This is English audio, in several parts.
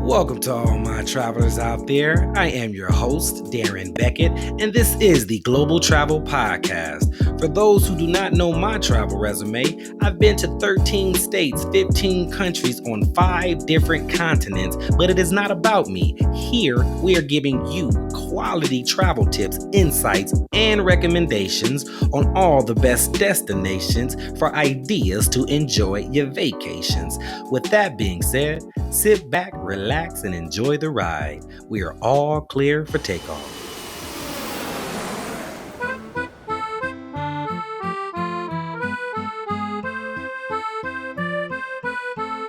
Welcome to all my travelers out there. I am your host, Darren Beckett, and this is the Global Travel Podcast. For those who do not know my travel resume, I've been to 13 states, 15 countries on 5 different continents, but it is not about me. Here, we are giving you quality travel tips, insights, and recommendations on all the best destinations for ideas to enjoy your vacations. With that being said, sit back, relax, and enjoy the ride. We are all clear for takeoff.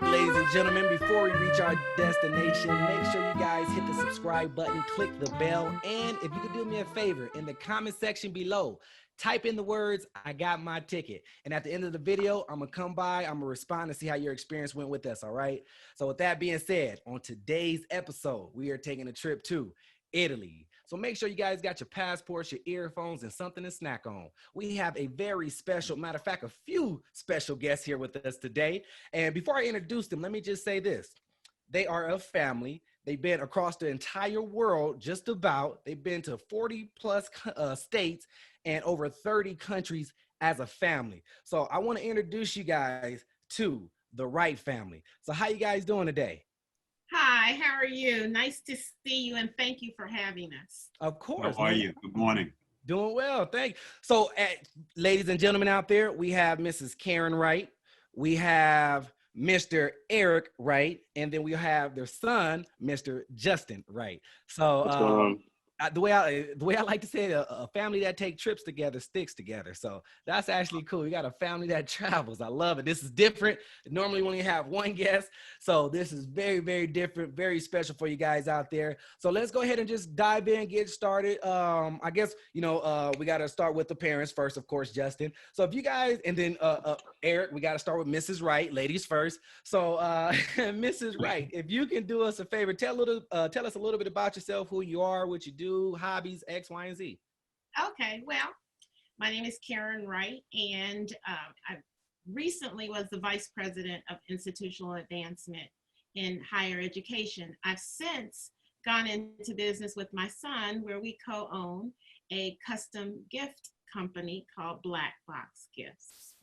Ladies and gentlemen, before we reach our destination, make sure you guys hit the subscribe button, click the bell, and if you could do me a favor, in the comment section below, type in the words, "I got my ticket." And at the end of the video, I'm going to come by, I'm going to respond and see how your experience went with us, all right? So with that being said, on today's episode, we are taking a trip to Italy. So make sure you guys got your passports, your earphones, and something to snack on. We have a very special, matter of fact, a few special guests here with us today. And before I introduce them, let me just say this. They are a family. They've been across the entire world, just about. They've been to 40 plus states and over 30 countries as a family. So I want to introduce you guys to the Wright family. So how you guys doing today? Hi, how are you? Nice to see you, and thank you for having us. Of course. How are you? Good morning. Doing well, thank you. So, ladies and gentlemen out there, we have Mrs. Karen Wright. We have Mr. Eric Wright, and then we have their son, Mr. Justin Wright. So, the way I like to say it, a family that take trips together sticks together. So that's actually cool. We got a family that travels. I love it. This is different. Normally, we only have one guest, so this is very, very different, very special for you guys out there. So let's go ahead and just dive in, get started. I guess we got to start with the parents first, of course, Justin. So if you guys, and then Eric, we got to start with Mrs. Wright, ladies first. So Mrs. Wright, if you can do us a favor, tell us a little bit about yourself, who you are, what you do, hobbies, X, Y, and Z. Okay, well, my name is Karen Wright, and I recently was the Vice President of Institutional Advancement in Higher Education. I've since gone into business with my son, where we co-own a custom gift company called Black Box Gifts.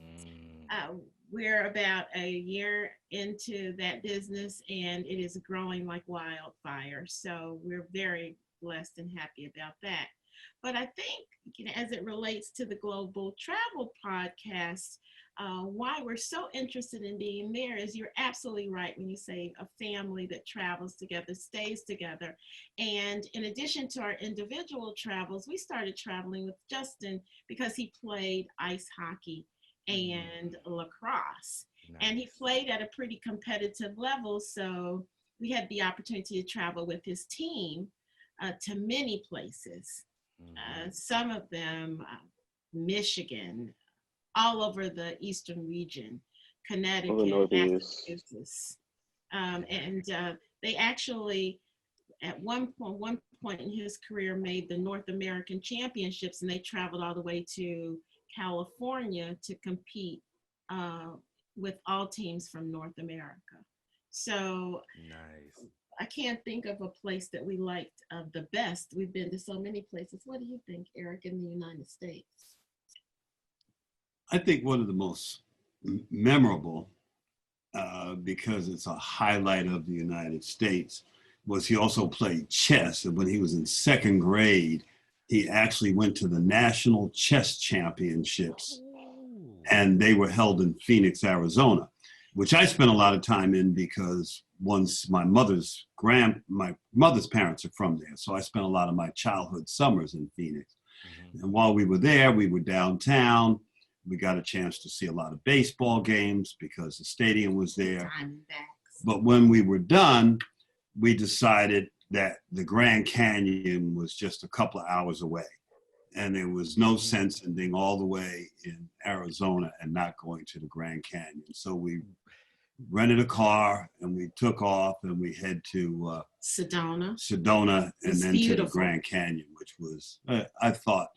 We're about a year into that business, and it is growing like wildfire. So we're very blessed and happy about that. But I think, as it relates to the Global Travel Podcast, why we're so interested in being there is you're absolutely right when you say a family that travels together, stays together. And in addition to our individual travels, we started traveling with Justin because he played ice hockey and lacrosse. Nice. And he played at a pretty competitive level. So we had the opportunity to travel with his team to many places. Some of them, Michigan, all over the Eastern region, Connecticut, Massachusetts. And they actually, at one point in his career, made the North American Championships, and they traveled all the way to California to compete with all teams from North America. So nice. I can't think of a place that we liked the best. We've been to so many places. What do you think, Eric, in the United States? I think one of the most memorable, because it's a highlight of the United States, was he also played chess. And when he was in second grade, he actually went to the National Chess Championships, and they were held in Phoenix, Arizona, which I spent a lot of time in because once my mother's parents are from there. So I spent a lot of my childhood summers in Phoenix. And while we were there, we were downtown. We got a chance to see a lot of baseball games because the stadium was there. But when we were done, we decided that the Grand Canyon was just a couple of hours away. And there was no sense in being all the way in Arizona and not going to the Grand Canyon. So we rented a car and we took off and we head to Sedona, and then beautiful. To the Grand Canyon, which was, I thought,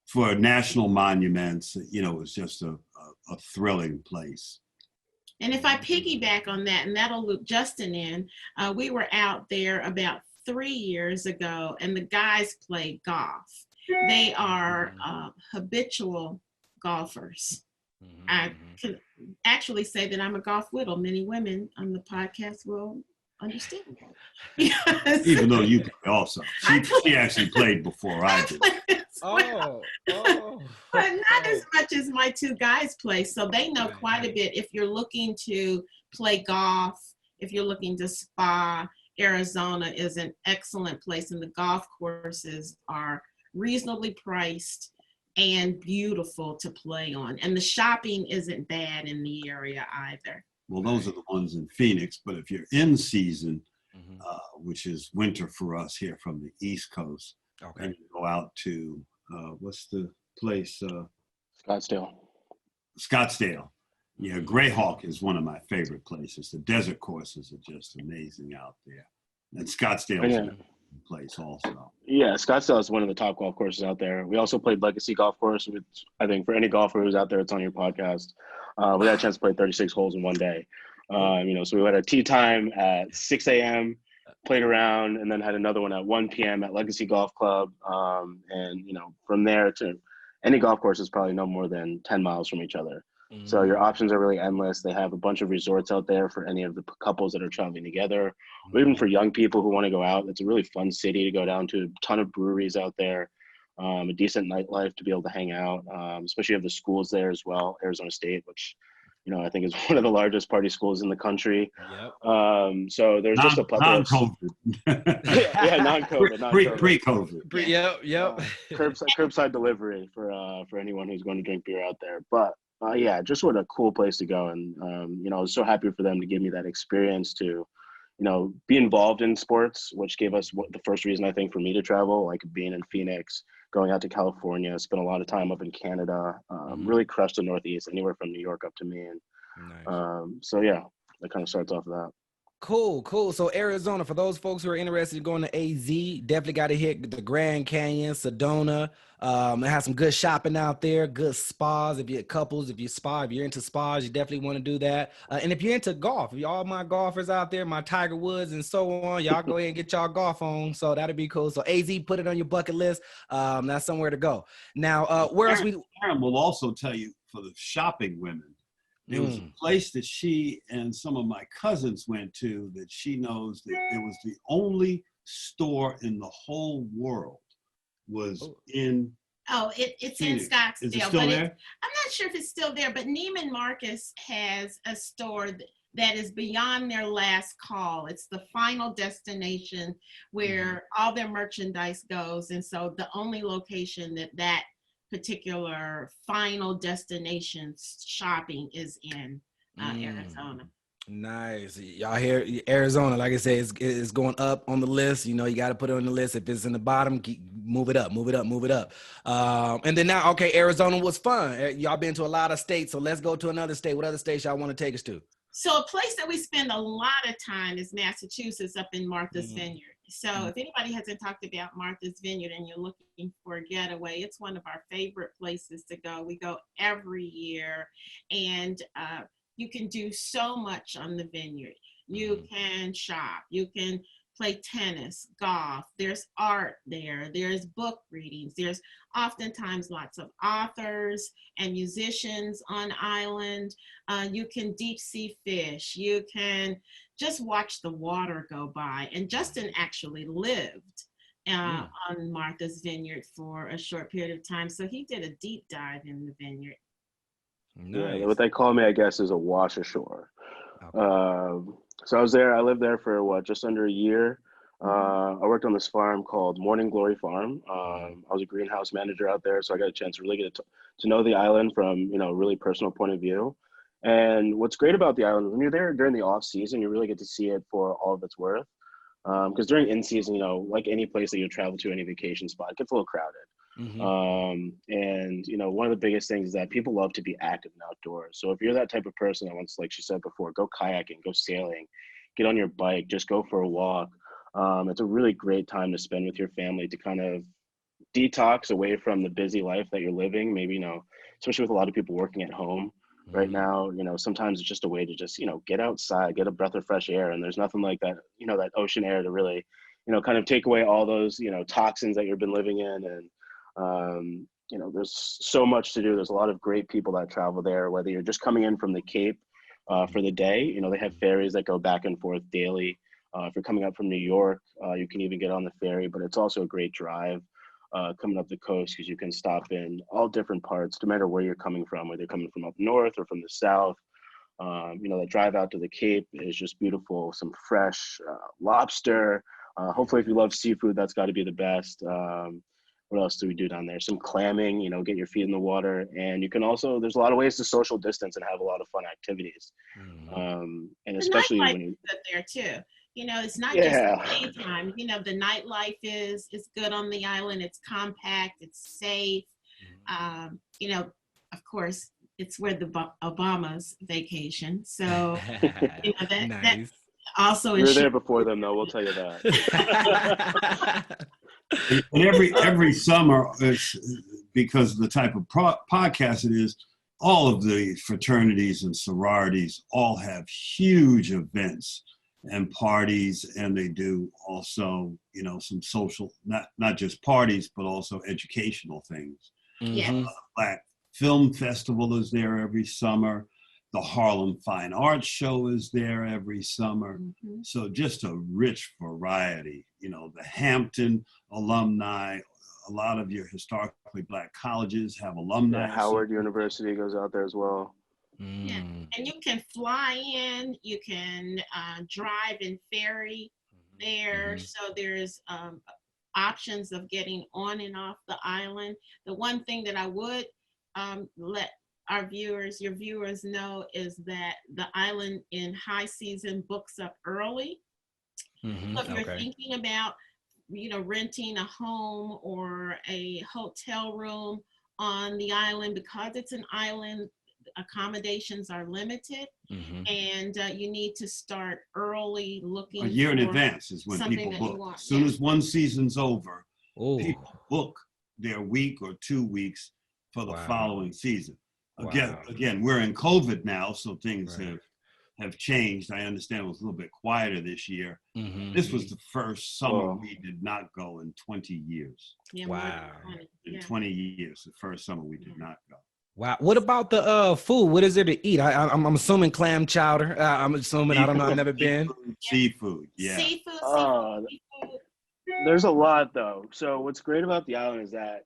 for national monuments, it was just a thrilling place. And if I piggyback on that, and that'll loop Justin in, we were out there about 3 years ago, and the guys play golf. They are habitual golfers. I can actually say that I'm a golf widow. Many women on the podcast will understand that. Yes. Even though you play also. She actually played before I did. Oh. But not as much as my two guys play. So they know quite a bit. If you're looking to play golf, if you're looking to spa, Arizona is an excellent place, and the golf courses are reasonably priced and beautiful to play on. And the shopping isn't bad in the area either. Well, those are the ones in Phoenix, but if you're in season, which is winter for us here from the East Coast, and you go out to, what's the place? Scottsdale. Yeah, Greyhawk is one of my favorite places. The desert courses are just amazing out there. And Scottsdale is a place also. Yeah, Scottsdale is one of the top golf courses out there. We also played Legacy Golf Course, which I think for any golfer who's out there, it's on your podcast. We had a chance to play 36 holes in one day. So we had a tee time at 6 a.m., played around, and then had another one at 1 p.m. at Legacy Golf Club. From there to any golf course is probably no more than 10 miles from each other. So your options are really endless. They have a bunch of resorts out there for any of the couples that are traveling together, or even for young people who want to go out. It's a really fun city to go down to. A ton of breweries out there, a decent nightlife to be able to hang out, especially you have the schools there as well. Arizona State, which I think is one of the largest party schools in the country. Yep. So there's just a plethora. Non-COVID. Yeah, non-COVID. Pre-COVID. Yep. Curbside delivery for anyone who's going to drink beer out there. But just what a cool place to go. And, I was so happy for them to give me that experience to, be involved in sports, which gave us the first reason I think for me to travel, like being in Phoenix, going out to California, spent a lot of time up in Canada, really crushed the Northeast, anywhere from New York up to Maine. Nice. That kind of starts off of that. Cool. So Arizona, for those folks who are interested in going to AZ, definitely got to hit the Grand Canyon, Sedona. It has some good shopping out there, good spas. If you're couples, if you're into spas, you definitely want to do that. And if you're into golf, if all my golfers out there, my Tiger Woods and so on, y'all go ahead and get y'all golf on. So that'd be cool. So AZ, put it on your bucket list. That's somewhere to go. Now, where else Karen will also tell you for the shopping women. There was a place that she and some of my cousins went to that she knows that it was the only store in the whole world was in it's Phoenix. in Scottsdale. Is it still there? I'm not sure if it's still there, but Neiman Marcus has a store that is beyond their last call. It's the final destination where all their merchandise goes. And so the only location that particular final destination shopping is in Arizona. Nice. Y'all hear Arizona, like I said, it's going up on the list. You got to put it on the list. If it's in the bottom, move it up. And then now, Arizona was fun. Y'all been to a lot of states, so let's go to another state. What other states y'all want to take us to? So a place that we spend a lot of time is Massachusetts, up in Martha's Vineyard. So if anybody hasn't talked about Martha's Vineyard and you're looking for a getaway, it's one of our favorite places to go. We go every year, and you can do so much on the vineyard. You can shop, you can play tennis, golf, there's art there, there's book readings, there's oftentimes lots of authors and musicians on island. You can deep sea fish, you can just watch the water go by. And Justin actually lived on Martha's Vineyard for a short period of time, so he did a deep dive in the vineyard. Nice. Yeah, what they call me, I guess, is a wash ashore. So I was there. I lived there for just under a year. I worked on this farm called Morning Glory Farm. I was a greenhouse manager out there, so I got a chance to really get to know the island from a really personal point of view. And what's great about the island, when you're there during the off season, you really get to see it for all of its worth. Because during in season, like any place that you travel to, any vacation spot, it gets a little crowded. And one of the biggest things is that people love to be active and outdoors. So if you're that type of person that wants, like she said before, go kayaking, go sailing, get on your bike, just go for a walk. It's a really great time to spend with your family to kind of detox away from the busy life that you're living. Maybe, especially with a lot of people working at home. Right now, you know, sometimes it's just a way to just, you know, get outside, get a breath of fresh air. And there's nothing like that, you know, that ocean air to really, you know, kind of take away all those, you know, toxins that you've been living in. And, you know, there's so much to do. There's a lot of great people that travel there, whether you're just coming in from the Cape for the day. You know, they have ferries that go back and forth daily. If you're coming up from New York, you can even get on the ferry, but it's also a great drive coming up the coast because you can stop in all different parts, no matter where you're coming from, whether you're coming from up north or from the south. You know, the drive out to the Cape is just beautiful. Some fresh lobster. Hopefully, if you love seafood, that's got to be the best. What else do we do down there? Some clamming, you know, get your feet in the water. And you can also, there's a lot of ways to social distance and have a lot of fun activities. And especially the nightlife when you, is good there too. You know, it's not yeah. just the daytime. You know, the nightlife is good on the island. It's compact. It's safe. You know, of course, it's where the Obamas vacation. So, you know, that Nice. also We were there ensures. before them, though. We'll tell you that. And every summer, it's because of the type of podcast it is, all of the fraternities and sororities all have huge events and parties, and they do also, you know, some social, not just parties, but also educational things. Yeah. Black Film Festival is there every summer. The Harlem Fine Arts Show is there every summer. So just a rich variety. You know, the Hampton alumni, a lot of your historically Black colleges have alumni. Yeah, Howard University goes out there as well. Yeah, and you can fly in, you can drive and ferry there. So there's options of getting on and off the island. The one thing that I would let your viewers know is that the island in high season books up early. So if you're thinking about, you know, renting a home or a hotel room on the island, because it's an island, accommodations are limited, and you need to start early looking. A year in advance is when people book. As soon as one season's over, people book their week or 2 weeks for the following season. Again, we're in COVID now, so things have changed. I understand it was a little bit quieter this year. This was the first summer we did not go in 20 years. Yeah, in 20 years, the first summer we did not go. Wow. What about the food? What is there to eat? I'm assuming clam chowder. I'm assuming, I don't know, I've never been. Seafood, yeah. Seafood. There's a lot, though. So what's great about the island is that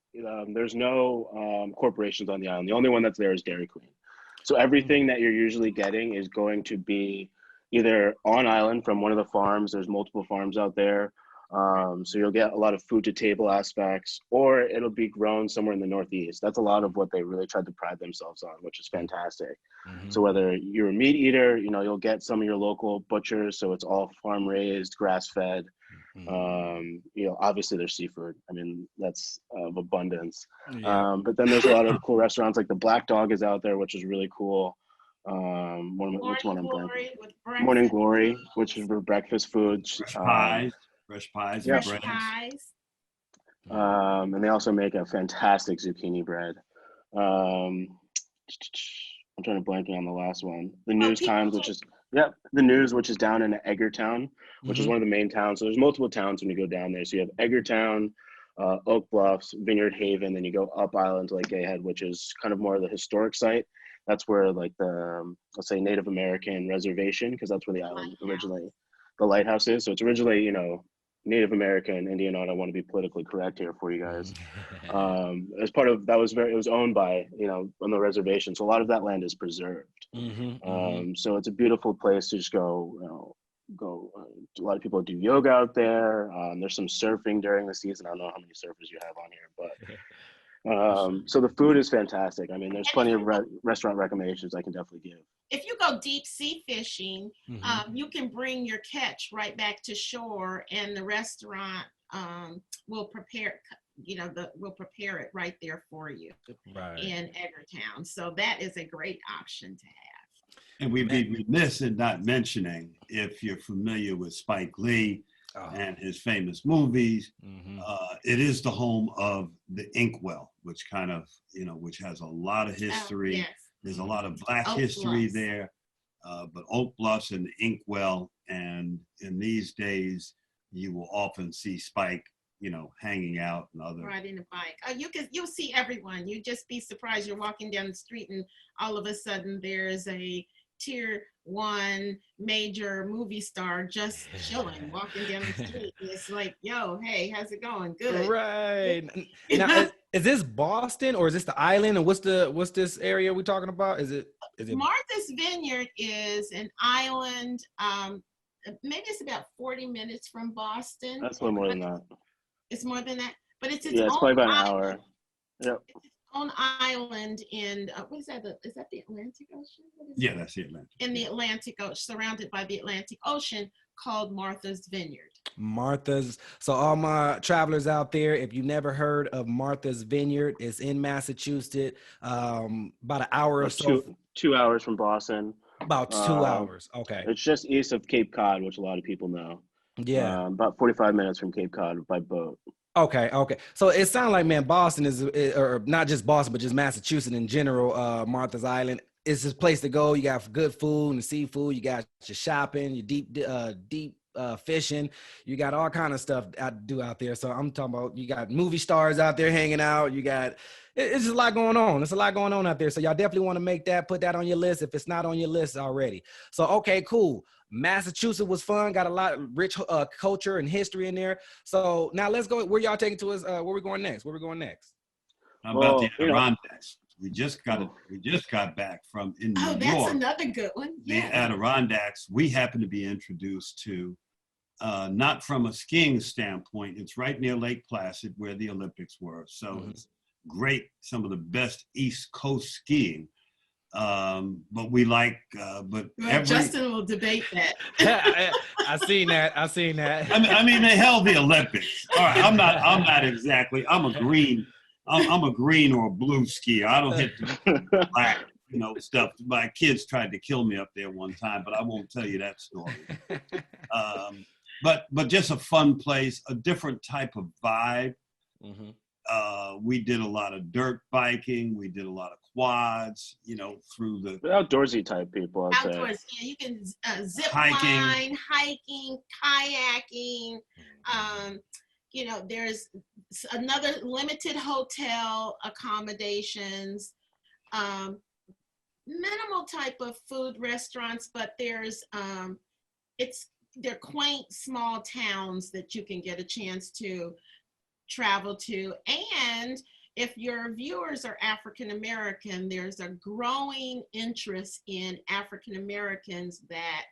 there's no corporations on the island. The only one that's there is Dairy Queen. So everything that you're usually getting is going to be either on island from one of the farms. There's multiple farms out there. So you'll get a lot of food to table aspects, or it'll be grown somewhere in the Northeast. That's a lot of what they really tried to pride themselves on, which is fantastic. So whether you're a meat eater, you know, you'll get some of your local butchers. So it's all farm raised, grass fed. You know, obviously there's seafood. I mean, that's of abundance. But then there's a lot of cool restaurants, like the Black Dog is out there, which is really cool. Morning Glory, which is for breakfast foods. Fresh pies. And they also make a fantastic zucchini bread. I'm trying to blank on the last one. The News Times, which is the News, which is down in Eggertown, which is one of the main towns. So there's multiple towns when you go down there. So you have Eggertown, Oak Bluffs, Vineyard Haven, then you go up island to Lake Gayhead, which is kind of more of the historic site. That's where, like, the, let's say, Native American reservation, because that's where the island originally, the lighthouse is. So it's originally, you know, Native American, Indian. I don't want to be politically correct here for you guys. As part of that it was owned by, you know, on the reservation. So a lot of that land is preserved. So it's a beautiful place to just go, you know, a lot of people do yoga out there. There's some surfing during the season. I don't know how many surfers you have on here, but so the food is fantastic. I mean, there's plenty of restaurant recommendations I can definitely give. If you go deep sea fishing, you can bring your catch right back to shore, and the restaurant will prepare, you know, will prepare it right there for you in Eggertown. So that is a great option to have. And we'd be remiss in not mentioning, if you're familiar with Spike Lee and his famous movies, it is the home of the Inkwell, which kind of, you know, which has a lot of history. There's a lot of Black Oak history Bluffs. there, but Oak Bluffs and the Inkwell, and in these days, you will often see Spike, hanging out and other. Riding a bike. You'll see everyone. You just be surprised. You're walking down the street and all of a sudden there's a tier 1 major movie star just chilling, walking down the street. And it's like, yo, hey, how's it going? Good. Right. Now, is this Boston or is this the island? And what's this area we're talking about? Is it Martha's Vineyard is an island. Maybe it's about 40 minutes from Boston. That's a little more than that. It's more than that, but it's its Yeah, it's own probably about an island. hour. Yep. It's its own island in what is that? Is that the Atlantic Ocean? Yeah, that's the Atlantic. In the Atlantic Ocean, surrounded by the Atlantic Ocean, called Martha's Vineyard. Martha's? So all my travelers out there, if you never heard of Martha's Vineyard, it's in Massachusetts, about an hour or so. 2 hours from Boston. About 2 hours. Okay. It's just east of Cape Cod, which a lot of people know. Yeah. About 45 minutes from Cape Cod by boat. Okay. So it sounds like, man, Boston or not just Boston, but just Massachusetts in general, Martha's Island. It's this place to go. You got good food and seafood. You got your shopping, your deep fishing. You got all kind of stuff to do out there. So I'm talking about, you got movie stars out there hanging out. It's just a lot going on. There's a lot going on out there. So y'all definitely want to put that on your list if it's not on your list already. So, okay, cool. Massachusetts was fun. Got a lot of rich culture and history in there. So now let's go. Where y'all taking to us? Where we going next? How about the Adirondacks? We just got back from in New York. That's another good one. The Yeah. Adirondacks, we happen to be introduced to, not from a skiing standpoint. It's right near Lake Placid where the Olympics were. So It's great, some of the best East Coast skiing. But we like, Justin will debate that. I seen that. I mean, they held the Olympics. All right, I'm not exactly. I'm a green or a blue skier. I don't hit the black, stuff. My kids tried to kill me up there one time, but I won't tell you that story. But just a fun place, a different type of vibe. Mm-hmm. We did a lot of dirt biking. We did a lot of quads, through the outdoorsy type people. I'd say. Outdoors, yeah, you can zip Hiking. line, hiking, kayaking. There's another limited hotel accommodations, minimal type of food restaurants, but they're quaint small towns that you can get a chance to travel to. And if your viewers are African American, there's a growing interest in African Americans that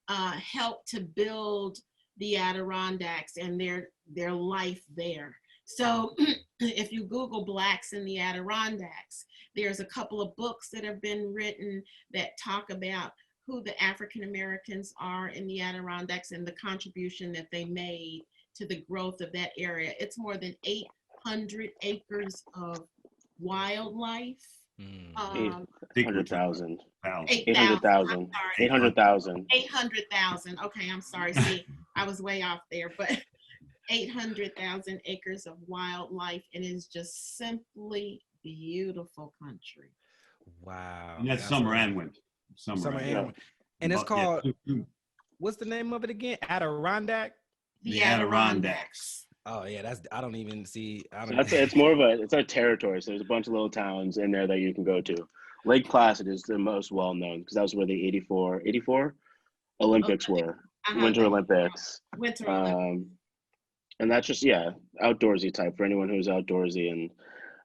help to build the Adirondacks and their life there. So if you Google Blacks in the Adirondacks, there's a couple of books that have been written that talk about who the African Americans are in the Adirondacks and the contribution that they made to the growth of that area. It's more than 800 acres of wildlife. 800,000. 800,000. 800,000. 800,000. Okay, I'm sorry. See, I was way off there, but 800,000 acres of wildlife, and it's just simply beautiful country. Wow. And that's summer and winter. Summer and winter. And it's called, what's the name of it again? Adirondack? The Adirondacks. Oh yeah, I don't even see. It's more of it's a territory. So there's a bunch of little towns in there that you can go to. Lake Placid is the most well known because that was where the 84 Olympics were, Winter Olympics. And that's just outdoorsy type for anyone who's outdoorsy,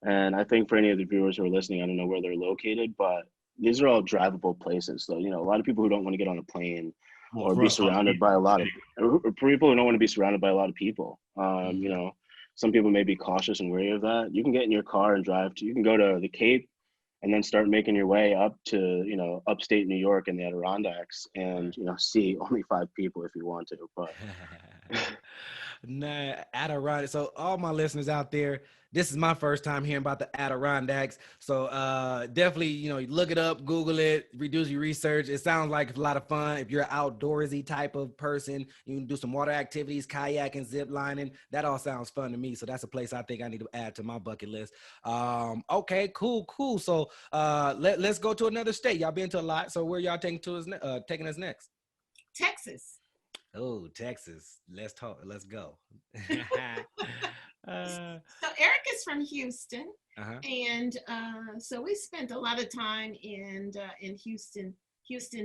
and I think for any of the viewers who are listening, I don't know where they're located, but these are all drivable places. So a lot of people who don't want to get on a plane or be surrounded by a lot of or people who don't want to be surrounded by a lot of people. Some people may be cautious and wary of that. You can get in your car and you can go to the Cape and then start making your way up to, upstate New York and the Adirondacks and, see only 5 people if you want to, but. Nah, Adirondack. So all my listeners out there, this is my first time hearing about the Adirondacks. So definitely, look it up, Google it, reduce your research. It sounds like it's a lot of fun. If you're an outdoorsy type of person, you can do some water activities, kayaking, zip lining. That all sounds fun to me. So that's a place I think I need to add to my bucket list. Okay, cool. So let's go to another state. Y'all been to a lot. So where y'all taking us next? Texas. Oh, Texas. Let's talk. Let's go. So Eric is from Houston, Uh-huh. and so we spent a lot of time in Houston,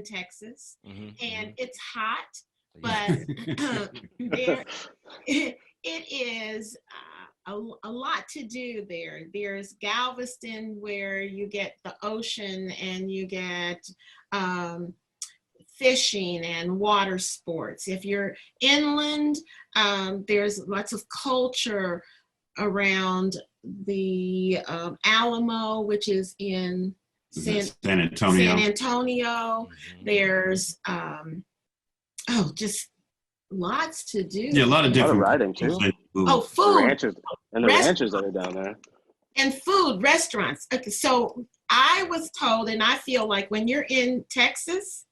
Texas, and it's hot, but there it is a lot to do there. There's Galveston, where you get the ocean and you get fishing and water sports. If you're inland, there's lots of culture around the Alamo, which is in San Antonio. There's just lots to do. Yeah, a lot of different riding too. Oh, food. The ranches that are down there. And food, restaurants. Okay, so I was told, and I feel like when you're in Texas,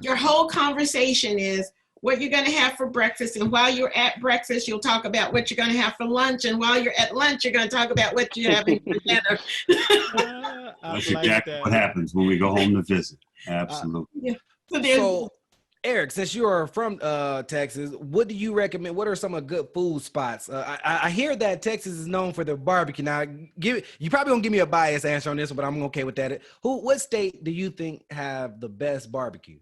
your whole conversation is what you're going to have for breakfast. And while you're at breakfast, you'll talk about what you're going to have for lunch. And while you're at lunch, you're going to talk about what you're having for dinner. That's exactly what happens when we go home to visit. Absolutely. So, Eric, since you are from Texas, what do you recommend? What are some of the good food spots? I hear that Texas is known for their barbecue. Now, you probably won't give me a biased answer on this one, but I'm okay with that. What state do you think have the best barbecue?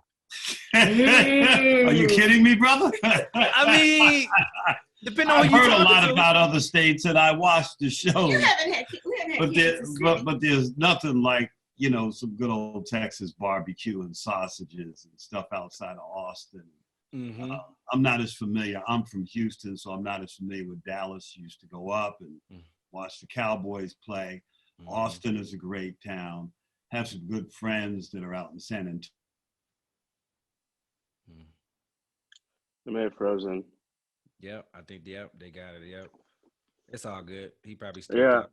Are you kidding me, brother? I mean, depending on I've heard a lot about other states, and I watched the show. We haven't had but there's nothing like some good old Texas barbecue and sausages and stuff outside of Austin. Mm-hmm. I'm not as familiar. I'm from Houston, so I'm not as familiar with Dallas. Used to go up and watch the Cowboys play. Mm-hmm. Austin is a great town. Have some good friends that are out in San Antonio. They may have frozen. Yep, I think they got it. Yep, it's all good. He probably up.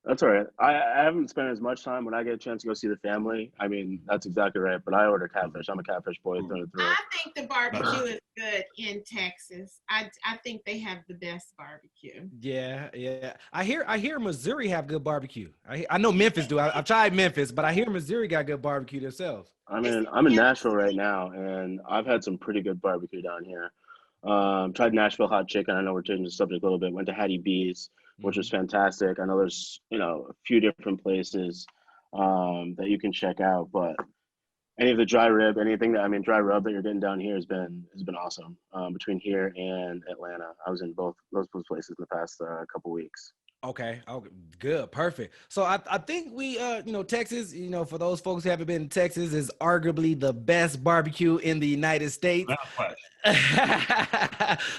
That's all right. I haven't spent as much time when I get a chance to go see the family. I mean, that's exactly right. But I order catfish. I'm a catfish boy through and through. I think the barbecue is good in Texas. I think they have the best barbecue. Yeah. I hear Missouri have good barbecue. I know Memphis do. I've tried Memphis, but I hear Missouri got good barbecue themselves. I mean, I'm in Nashville right now, and I've had some pretty good barbecue down here. Tried Nashville hot chicken. I know we're changing the subject a little bit. Went to Hattie B's, which was fantastic. I know there's a few different places that you can check out, but any of the dry rub that you're getting down here has been awesome. Between here and Atlanta, I was in both those places in the past couple weeks. Okay, good, perfect. So I think we, Texas, for those folks who haven't been to Texas, is arguably the best barbecue in the United States.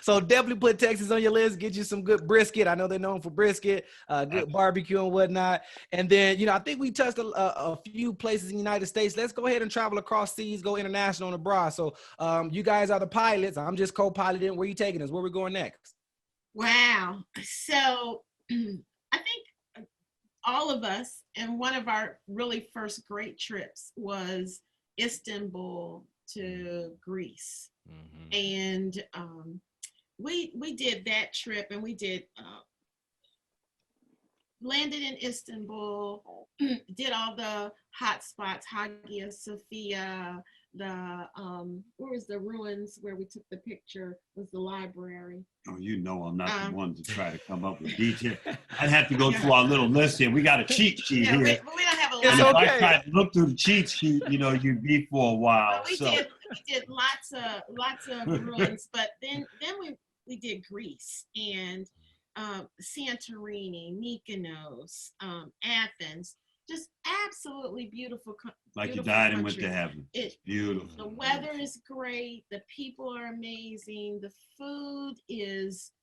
So definitely put Texas on your list. Get you some good brisket. I know they're known for brisket, good barbecue and whatnot. And then, I think we touched a few places in the United States. Let's go ahead and travel across seas, go international and abroad. So you guys are the pilots. I'm just co-piloting. Where are you taking us? Where are we going next? Wow. So I think all of us, and one of our really first great trips was Istanbul to Greece. Mm-hmm. And we did that trip, and we did landed in Istanbul, did all the hot spots, Hagia Sophia, where was the ruins where we took the picture, was the library. Oh, I'm not the one to try to come up with details. I'd have to go through our little list here. We got a cheat sheet here. We don't have a list. If I tried to look through the cheat sheet, you'd be for a while. We did lots of ruins, but then we did Greece and Santorini, Mykonos, Athens. Just absolutely beautiful. Like you died and went to heaven. It's beautiful. The weather is great. The people are amazing. The food is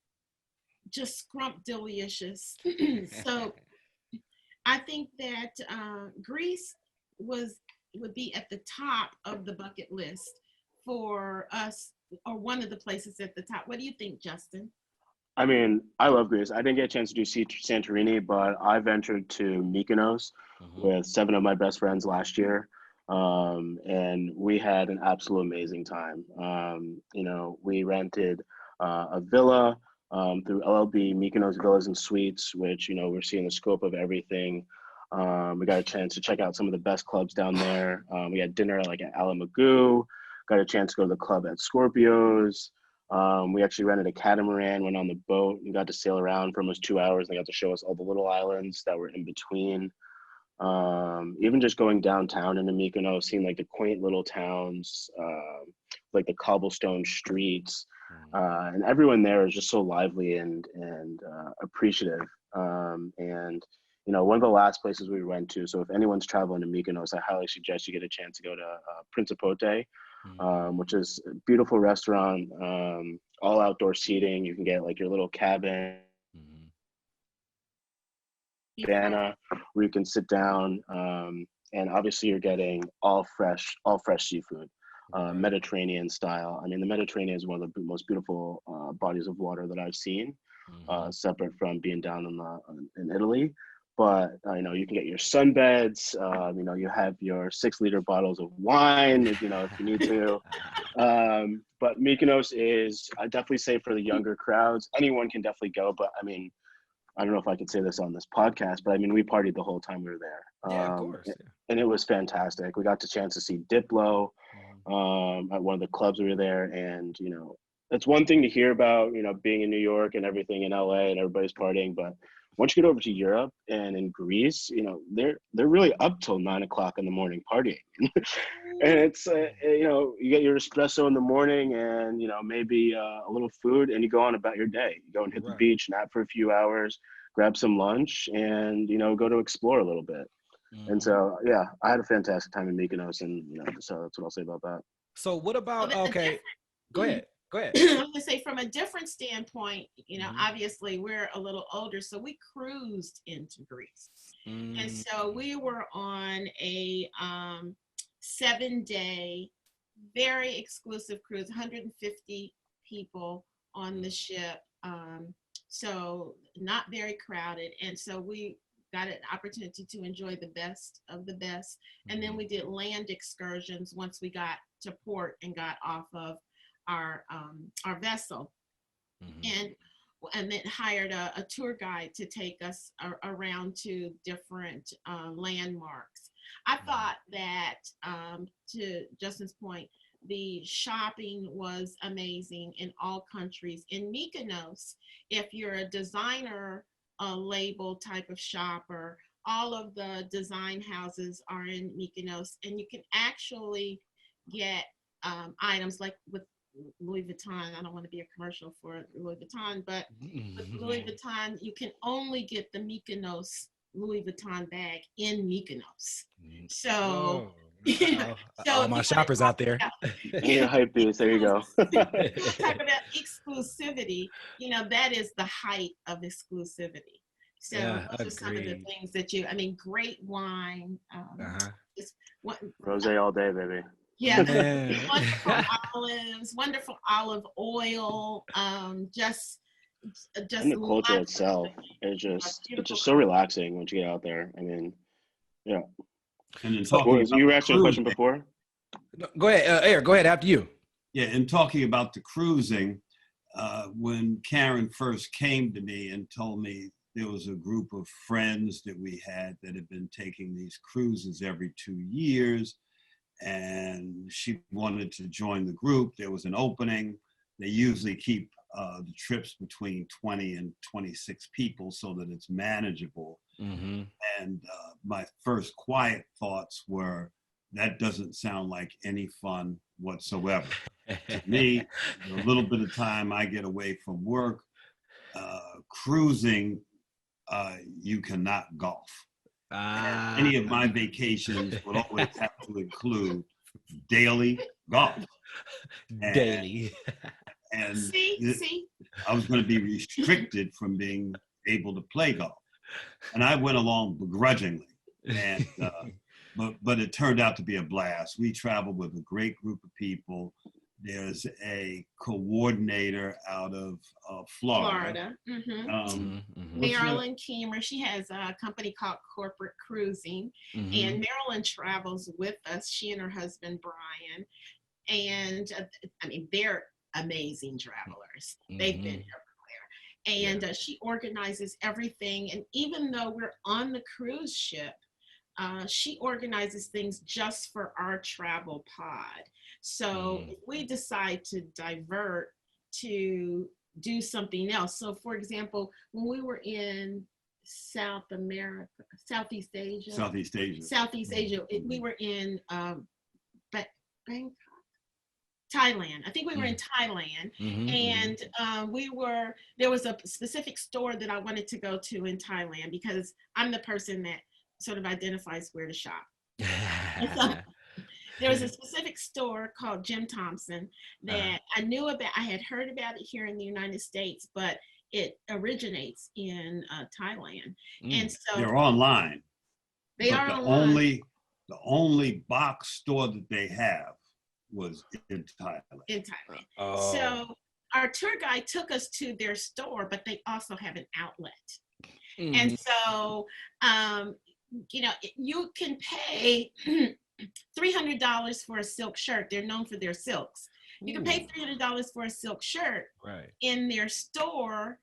just scrumptious. So I think that Greece would be at the top of the bucket list for us or one of the places at the top. What do you think, Justin? I mean, I love Greece. I didn't get a chance to do Santorini, but I ventured to Mykonos with 7 of my best friends last year. And we had an absolute amazing time. You know, we rented a villa through LLB Mykonos Villas and Suites, which, you know, we're seeing the scope of everything. We got a chance to check out some of the best clubs down there. We had dinner like at Alamagoo, got a chance to go to the club at Scorpios. We actually rented a catamaran, went on the boat, and got to sail around for almost 2 hours. They got to show us all the little islands that were in between. Even just going downtown into Mykonos, seeing like the quaint little towns, like the cobblestone streets, and everyone there is just so lively and appreciative. And you know, one of the last places we went to. So if anyone's traveling to Mykonos, I highly suggest you get a chance to go to Principote, which is a beautiful restaurant, all outdoor seating. You can get like your little cabin, cabana, where you can sit down, and obviously you're getting all fresh seafood, Mediterranean style. I mean, the Mediterranean is one of the most beautiful bodies of water that I've seen, separate from being down in Italy. But you know, you can get your sunbeds. You know, you have your 6-liter bottles of wine, if you need to. But Mykonos is, I definitely say, for the younger crowds. Anyone can definitely go. But I mean, I don't know if I could say this on this podcast, but I mean, we partied the whole time we were there. Yeah, of course. And it was fantastic. We got the chance to see Diplo at one of the clubs we were there, and you know, it's one thing to hear about, you know, being in New York and everything in LA and everybody's partying, but once you get over to Europe and in Greece, you know, they're really up till 9 o'clock in the morning partying. And it's, you know, you get your espresso in the morning and, you know, maybe a little food, and you go on about your day. You go and hit the beach, nap for a few hours, grab some lunch, and, you know, go to explore a little bit. And so, yeah, I had a fantastic time in Mykonos, and, you know, so that's what I'll say about that. So what about, okay, go ahead. I was going to say, from a different standpoint, you know, obviously we're a little older, so we cruised into Greece. And so we were on a 7-day, very exclusive cruise, 150 people on the ship. So not very crowded. And so we got an opportunity to enjoy the best of the best. And then we did land excursions once we got to port and got off of our vessel, and then hired a tour guide to take us around to different landmarks. I thought that, to Justin's point, the shopping was amazing in all countries. In Mykonos, if you're a designer label type of shopper, all of the design houses are in Mykonos, and you can actually get items like with Louis Vuitton. I don't want to be a commercial for Louis Vuitton, but with Louis Vuitton, you can only get the Mykonos Louis Vuitton bag in Mykonos. So, you know, all my shoppers out there. Yeah, hype beast. There you go. Talk about exclusivity. You know, that is the height of exclusivity. So those are some of the things that great wine. Rosé all day, baby. Yeah, wonderful olives, wonderful olive oil, just and the culture itself is just so relaxing once you get out there. I mean, yeah. And then talking you were asking a question before? No, go ahead, Eric. Go ahead after you. Yeah, and talking about the cruising, when Karen first came to me and told me there was a group of friends that we had that had been taking these cruises every 2 years, and she wanted to join the group. There was an opening. They usually keep the trips between 20 and 26 people so that it's manageable. And my first quiet thoughts were, that doesn't sound like any fun whatsoever. To me, the little bit of time I get away from work, cruising, you cannot golf. Any of my vacations would always have to include daily golf. Daily. And I was going to be restricted from being able to play golf. And I went along begrudgingly. And but it turned out to be a blast. We traveled with a great group of people. There's a coordinator out of Florida. Florida. Mm-hmm. Marilyn Keemer, she has a company called Corporate Cruising, and Marilyn travels with us, she and her husband, Brian. And I mean, they're amazing travelers. They've been everywhere. And she organizes everything. And even though we're on the cruise ship, she organizes things just for our travel pod. So if we decide to divert to do something else. So for example, when we were in Southeast Asia, we were in Bangkok, Thailand. I think we were in Thailand, and there was a specific store that I wanted to go to in Thailand because I'm the person that sort of identifies where to shop. So, there was a specific store called Jim Thompson that I knew about. I had heard about it here in the United States, but it originates in Thailand. And so they're online. They are online. The only box store that they have was in Thailand. Oh. So our tour guide took us to their store, but they also have an outlet. And so, you know, you can pay $300 for a silk shirt. They're known for their silks. You can pay $300 for a silk shirt in their store,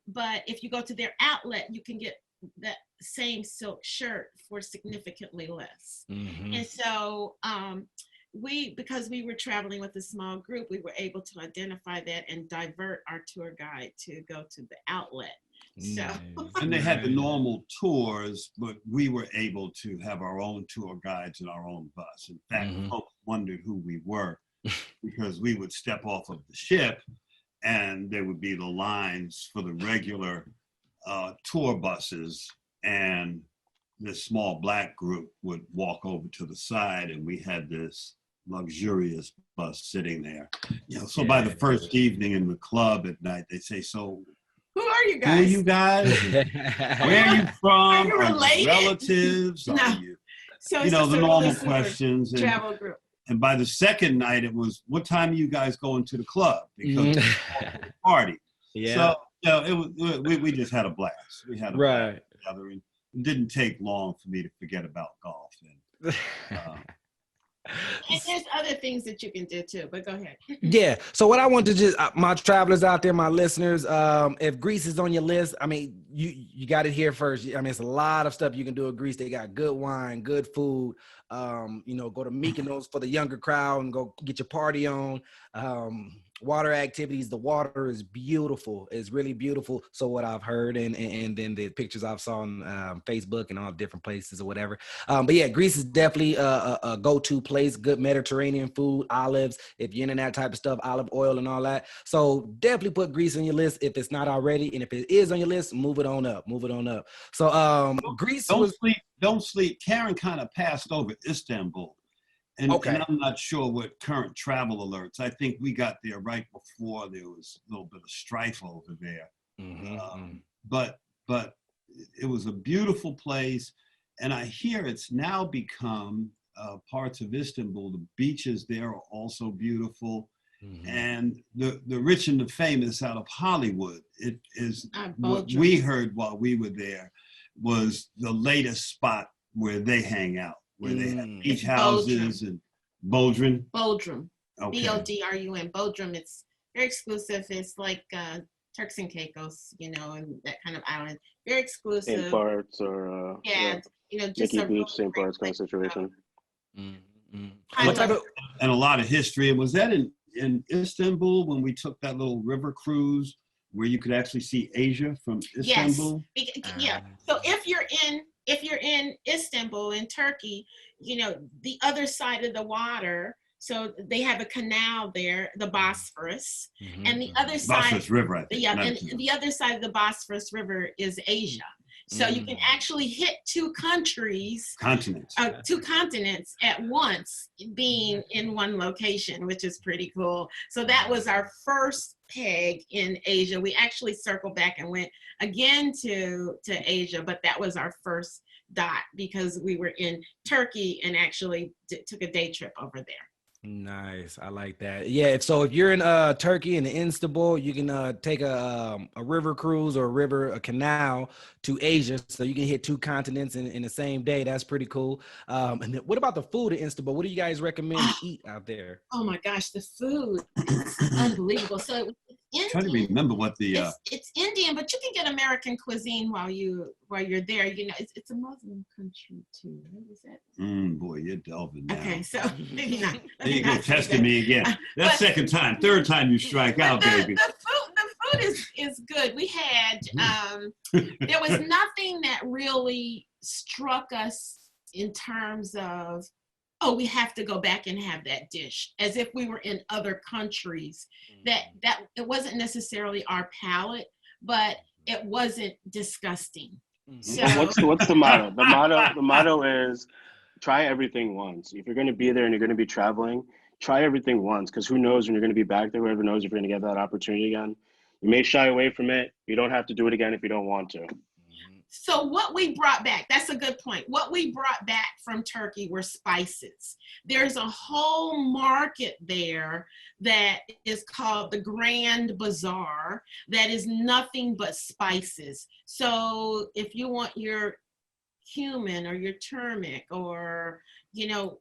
but if you go to their outlet, you can get that same silk shirt for significantly less. And so because we were traveling with a small group, we were able to identify that and divert our tour guide to go to the outlet. So. And they had the normal tours, but we were able to have our own tour guides and our own bus. In fact, folks wondered who we were because we would step off of the ship and there would be the lines for the regular tour buses, and this small Black group would walk over to the side, and we had this luxurious bus sitting there. You know, so by the first evening in the club at night, they say, "So, who are you guys? Who are you guys? Where are you from? Are you related? Relatives? No. Are you?" So You know, the normal questions. Travel group. And by the second night, it was, "What time are you guys going to the club?" Because it was a party. So, you know, it was, we just had a blast. We had a blast together, and it didn't take long for me to forget about golf. And there's other things that you can do too, but go ahead. Yeah. So what I want to just, my travelers out there, my listeners, if Greece is on your list, I mean, you got it here first. I mean, it's a lot of stuff you can do at Greece. They got good wine, good food. You know, go to Mykonos for the younger crowd and go get your party on. Water activities. The water is beautiful. It's really beautiful. So what I've heard, and then the pictures I've saw on Facebook and all different places or whatever. But yeah, Greece is definitely a go-to place. Good Mediterranean food, olives. If you're into that type of stuff, olive oil and all that. So definitely put Greece on your list if it's not already, and if it is on your list, move it on up. Move it on up. So Greece. Don't sleep. Karen kind of passed over Istanbul. And I'm not sure what current travel alerts. I think we got there right before there was a little bit of strife over there. But it was a beautiful place. And I hear it's now become parts of Istanbul. The beaches there are also beautiful. And the rich and the famous out of Hollywood, it is what we heard while we were there was the latest spot where they hang out. Where they have beach houses and Bodrum. Bodrum. Bodrum. Bodrum. It's very exclusive. It's like Turks and Caicos, you know, and that kind of island. Very exclusive. St. Bart's or you know, just Mickey Beach, St. Bart's kind of situation. And a lot of history. And was that in Istanbul when we took that little river cruise where you could actually see Asia from Istanbul? Yes. Yeah. So if you're in Istanbul in Turkey, you know, the other side of the water, so they have a canal there, the Bosphorus, and the other side, Bosphorus River, I think. and the other side of the Bosphorus River is Asia. So you can actually hit two continents at once, being in one location, which is pretty cool. So that was our first peg in Asia. We actually circled back and went again to Asia, but that was our first dot because we were in Turkey and actually took a day trip over there. Nice. I like that. Yeah. So if you're in Turkey and Istanbul, you can take a river cruise or a canal to Asia. So you can hit two continents in the same day. That's pretty cool. And then what about the food in Istanbul? What do you guys recommend to eat out there? Oh my gosh, the food is unbelievable. So it's Trying to Indian. remember what the It's Indian, but you can get American cuisine while you're there. You know, it's a Muslim country too. What is that? boy, you're delving now. Okay, so maybe not. There you go, testing me again. That's second time, third time you strike out, baby. The food is good. We had there was nothing that really struck us in terms of, oh, we have to go back and have that dish, as if we were in other countries. That it wasn't necessarily our palate, but it wasn't disgusting. So What's the motto? The motto is try everything once. If you're going to be there and you're going to be traveling, try everything once, because who knows when you're going to be back there. Whoever knows if you're going to get that opportunity again. You may shy away from it. You don't have to do it again if you don't want to. So what we brought back, that's a good point. What we brought back from Turkey were spices. There's a whole market there that is called the Grand Bazaar that is nothing but spices. So if you want your cumin or your turmeric or, you know,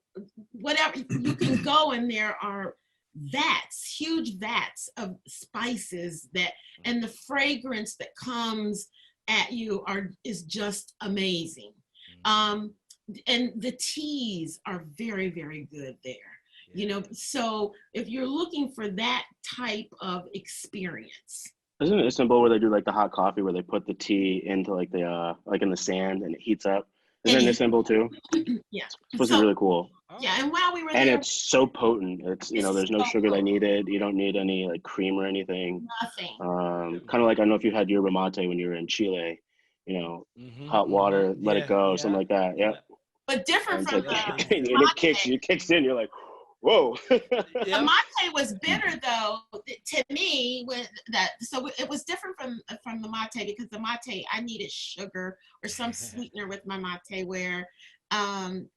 whatever, you can go, and there are vats, huge vats of spices that, and the fragrance that comes at you is just amazing. And the teas are very, very good there. You know, so if you're looking for that type of experience. Isn't it Istanbul where they do like the hot coffee where they put the tea into like the like in the sand and it heats up? Isn't it in Istanbul too? Yeah. It's supposed to be really cool. Yeah, and while we were And there, it's so potent. It's, you know, there's no sugar they needed. You don't need any like cream or anything. nothing. Kind of like, I don't know if you had yerba mate when you were in Chile, you know, hot water, let it go, something like that. Yeah. But different And from it's like, and it kicks in. You're like, whoa. The mate was bitter though to me. So it was different from the mate, because the mate, I needed sugar or some sweetener with my mate, where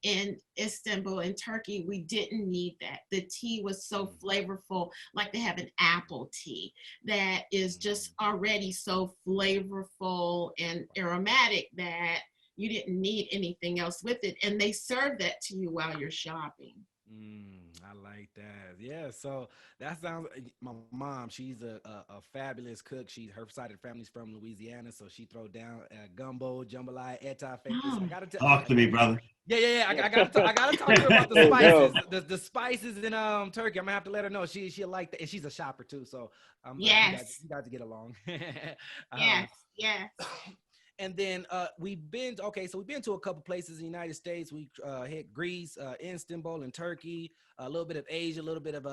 in Istanbul, in Turkey, we didn't need that. The tea was so flavorful, like they have an apple tea that is just already so flavorful and aromatic that you didn't need anything else with it. And they serve that to you while you're shopping. I like that. Yeah. So that sounds. My mom, she's a fabulous cook. Her side of the family's from Louisiana, so she throw down gumbo, jambalaya, etouffee. I gotta talk to me, brother. Yeah. I gotta talk to her about the spices. The spices in Turkey. I'm gonna have to let her know. She'll like that, and she's a shopper too. So yes, you guys get along. Yes. And then we've been to a couple places in the United States. We hit Greece, Istanbul, and Turkey, a little bit of Asia, a little bit of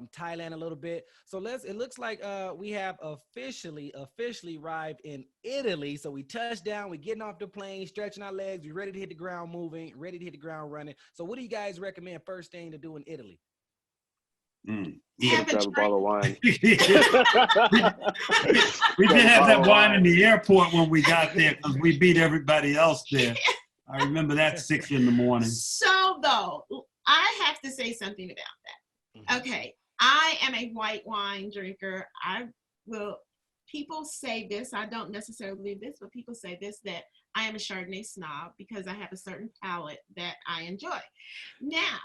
Thailand, a little bit. So it looks like we have officially arrived in Italy. So we touched down, we're getting off the plane, stretching our legs, we're ready to hit the ground moving, ready to hit the ground running. So what do you guys recommend first thing to do in Italy? Grab a bottle of wine. We did have that wine in the airport when we got there because we beat everybody else there. I remember that 6 a.m. So though, I have to say something about that. Okay, I am a white wine drinker. People say this, I don't necessarily believe this, but people say this, that I am a Chardonnay snob because I have a certain palate that I enjoy. Now,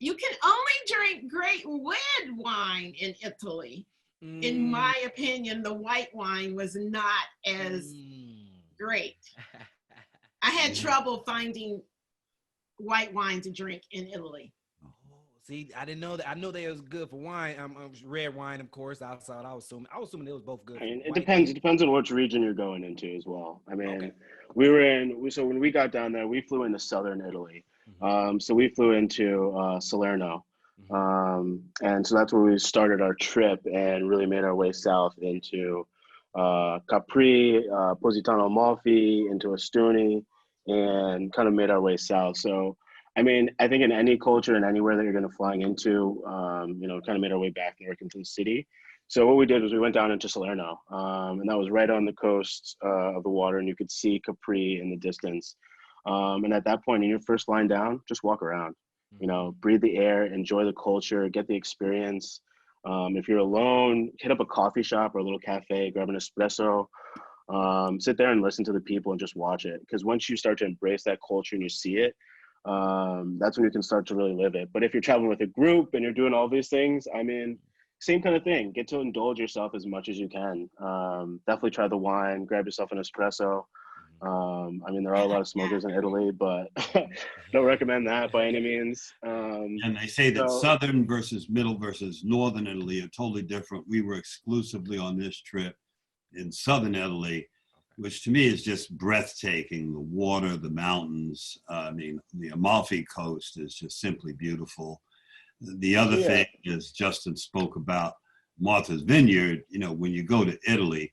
you can only drink great red wine in Italy. In my opinion, the white wine was not as great. I had trouble finding white wine to drink in Italy. See, I didn't know that. I know they was good for wine. Red wine, of course. I was assuming they was both good. I mean, it depends. It depends on which region you're going into as well. I mean, so when we got down there, we flew into southern Italy. So we flew into Salerno. And so that's where we started our trip and really made our way south into Capri, Positano Amalfi, into Ostuni, and kind of made our way south. So, I mean, I think in any culture and anywhere that you're going to flying into, kind of made our way back north into the city. So what we did was we went down into Salerno, and that was right on the coast of the water, and you could see Capri in the distance. And at that point, in your first line down, just walk around. You know, breathe the air, enjoy the culture, get the experience. If you're alone, hit up a coffee shop or a little cafe, grab an espresso, sit there and listen to the people and just watch it. Because once you start to embrace that culture and you see it, that's when you can start to really live it. But if you're traveling with a group and you're doing all these things, I mean, same kind of thing. Get to indulge yourself as much as you can. Definitely try the wine, grab yourself an espresso. I mean, there are a lot of smokers in Italy, but don't recommend that by any means. And they say that southern versus middle versus northern Italy are totally different. We were exclusively on this trip in southern Italy, which to me is just breathtaking. The water, the mountains. I mean, the Amalfi Coast is just simply beautiful. The other thing is Justin spoke about Martha's Vineyard. You know, when you go to Italy,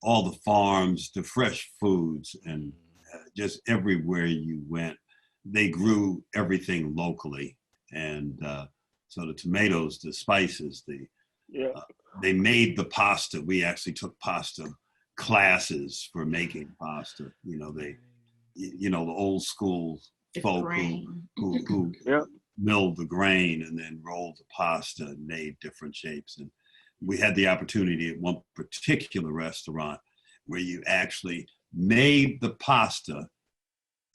all the farms, the fresh foods, and just everywhere you went, they grew everything locally. And so the tomatoes, the spices, they made the pasta. We actually took pasta classes for making pasta. You know, the old school folk who milled the grain and then rolled the pasta and made different shapes. And we had the opportunity at one particular restaurant where you actually made the pasta,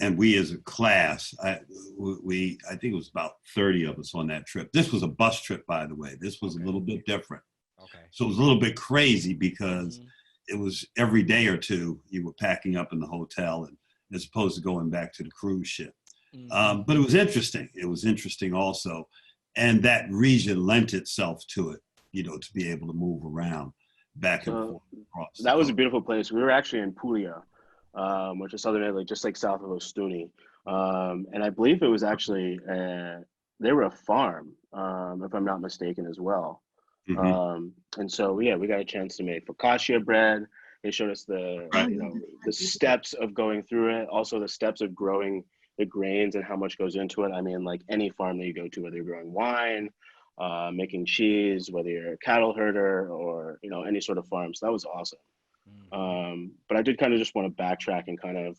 and we as a class, I think it was about 30 of us on that trip. This was a bus trip, by the way. This was a little bit different. Okay. So it was a little bit crazy because it was every day or two you were packing up in the hotel, and as opposed to going back to the cruise ship. But it was interesting. It was interesting also. And that region lent itself to it, you know, to be able to move around back and forth across. That was a beautiful place. We were actually in Puglia, which is southern Italy, just like south of Ostuni. And I believe it was actually, they were a farm, if I'm not mistaken, as well. And so, yeah, we got a chance to make focaccia bread. They showed us the steps of going through it, also the steps of growing the grains and how much goes into it. I mean, like any farm that you go to, whether you're growing wine, making cheese, whether you're a cattle herder or, you know, any sort of farm. So that was awesome. But I did kind of just want to backtrack and kind of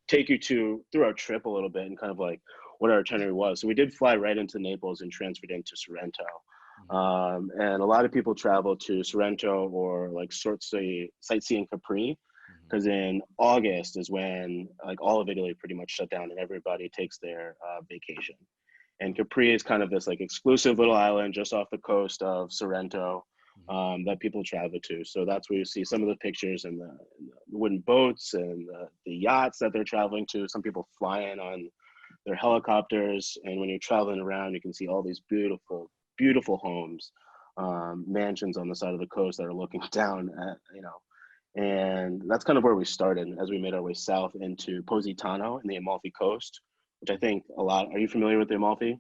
take you through our trip a little bit and kind of like what our itinerary was. So we did fly right into Naples and transferred into Sorrento. And a lot of people travel to Sorrento or like sightseeing Capri, because in August is when like all of Italy pretty much shut down and everybody takes their vacation. And Capri is kind of this like exclusive little island just off the coast of Sorrento that people travel to. So that's where you see some of the pictures and the wooden boats and the yachts that they're traveling to. Some people fly in on their helicopters. And when you're traveling around, you can see all these beautiful, beautiful homes, mansions on the side of the coast that are looking down at, you know. And that's kind of where we started as we made our way south into Positano and the Amalfi Coast, which I think a lot. Are you familiar with the Amalfi?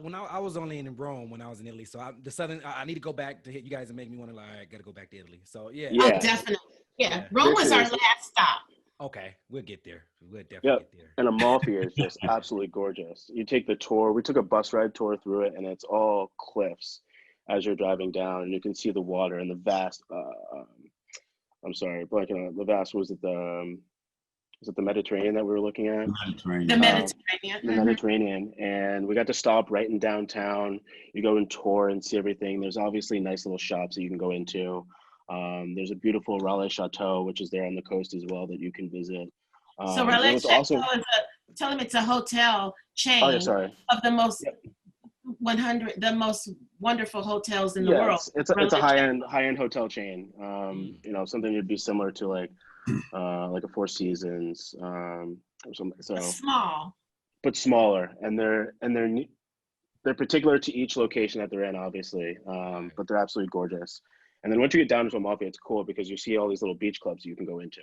When I was only in Rome when I was in Italy, so I need to go back to hit you guys and make me want to like, I gotta go back to Italy. So yeah. Oh, definitely. Yeah. Rome was our last stop. Okay, we'll get there. We'll definitely get there. And Amalfi is just absolutely gorgeous. You take the tour. We took a bus ride tour through it, and it's all cliffs as you're driving down, and you can see the water and the vast. I'm sorry, blanking on the vast. Was it the Mediterranean that we were looking at? The Mediterranean. The Mediterranean. And we got to stop right in downtown. You go and tour and see everything. There's obviously nice little shops that you can go into. There's a beautiful Raleigh Chateau, which is there on the coast as well, that you can visit. So Raleigh Chateau tell them it's a hotel chain of the most 100, the most wonderful hotels in the world. It's a high-end hotel chain. You know, something that'd be similar to like a Four Seasons, or something. So small, but smaller, and they're particular to each location that they're in, obviously. But they're absolutely gorgeous. And then once you get down to Amalfi, it's cool because you see all these little beach clubs you can go into,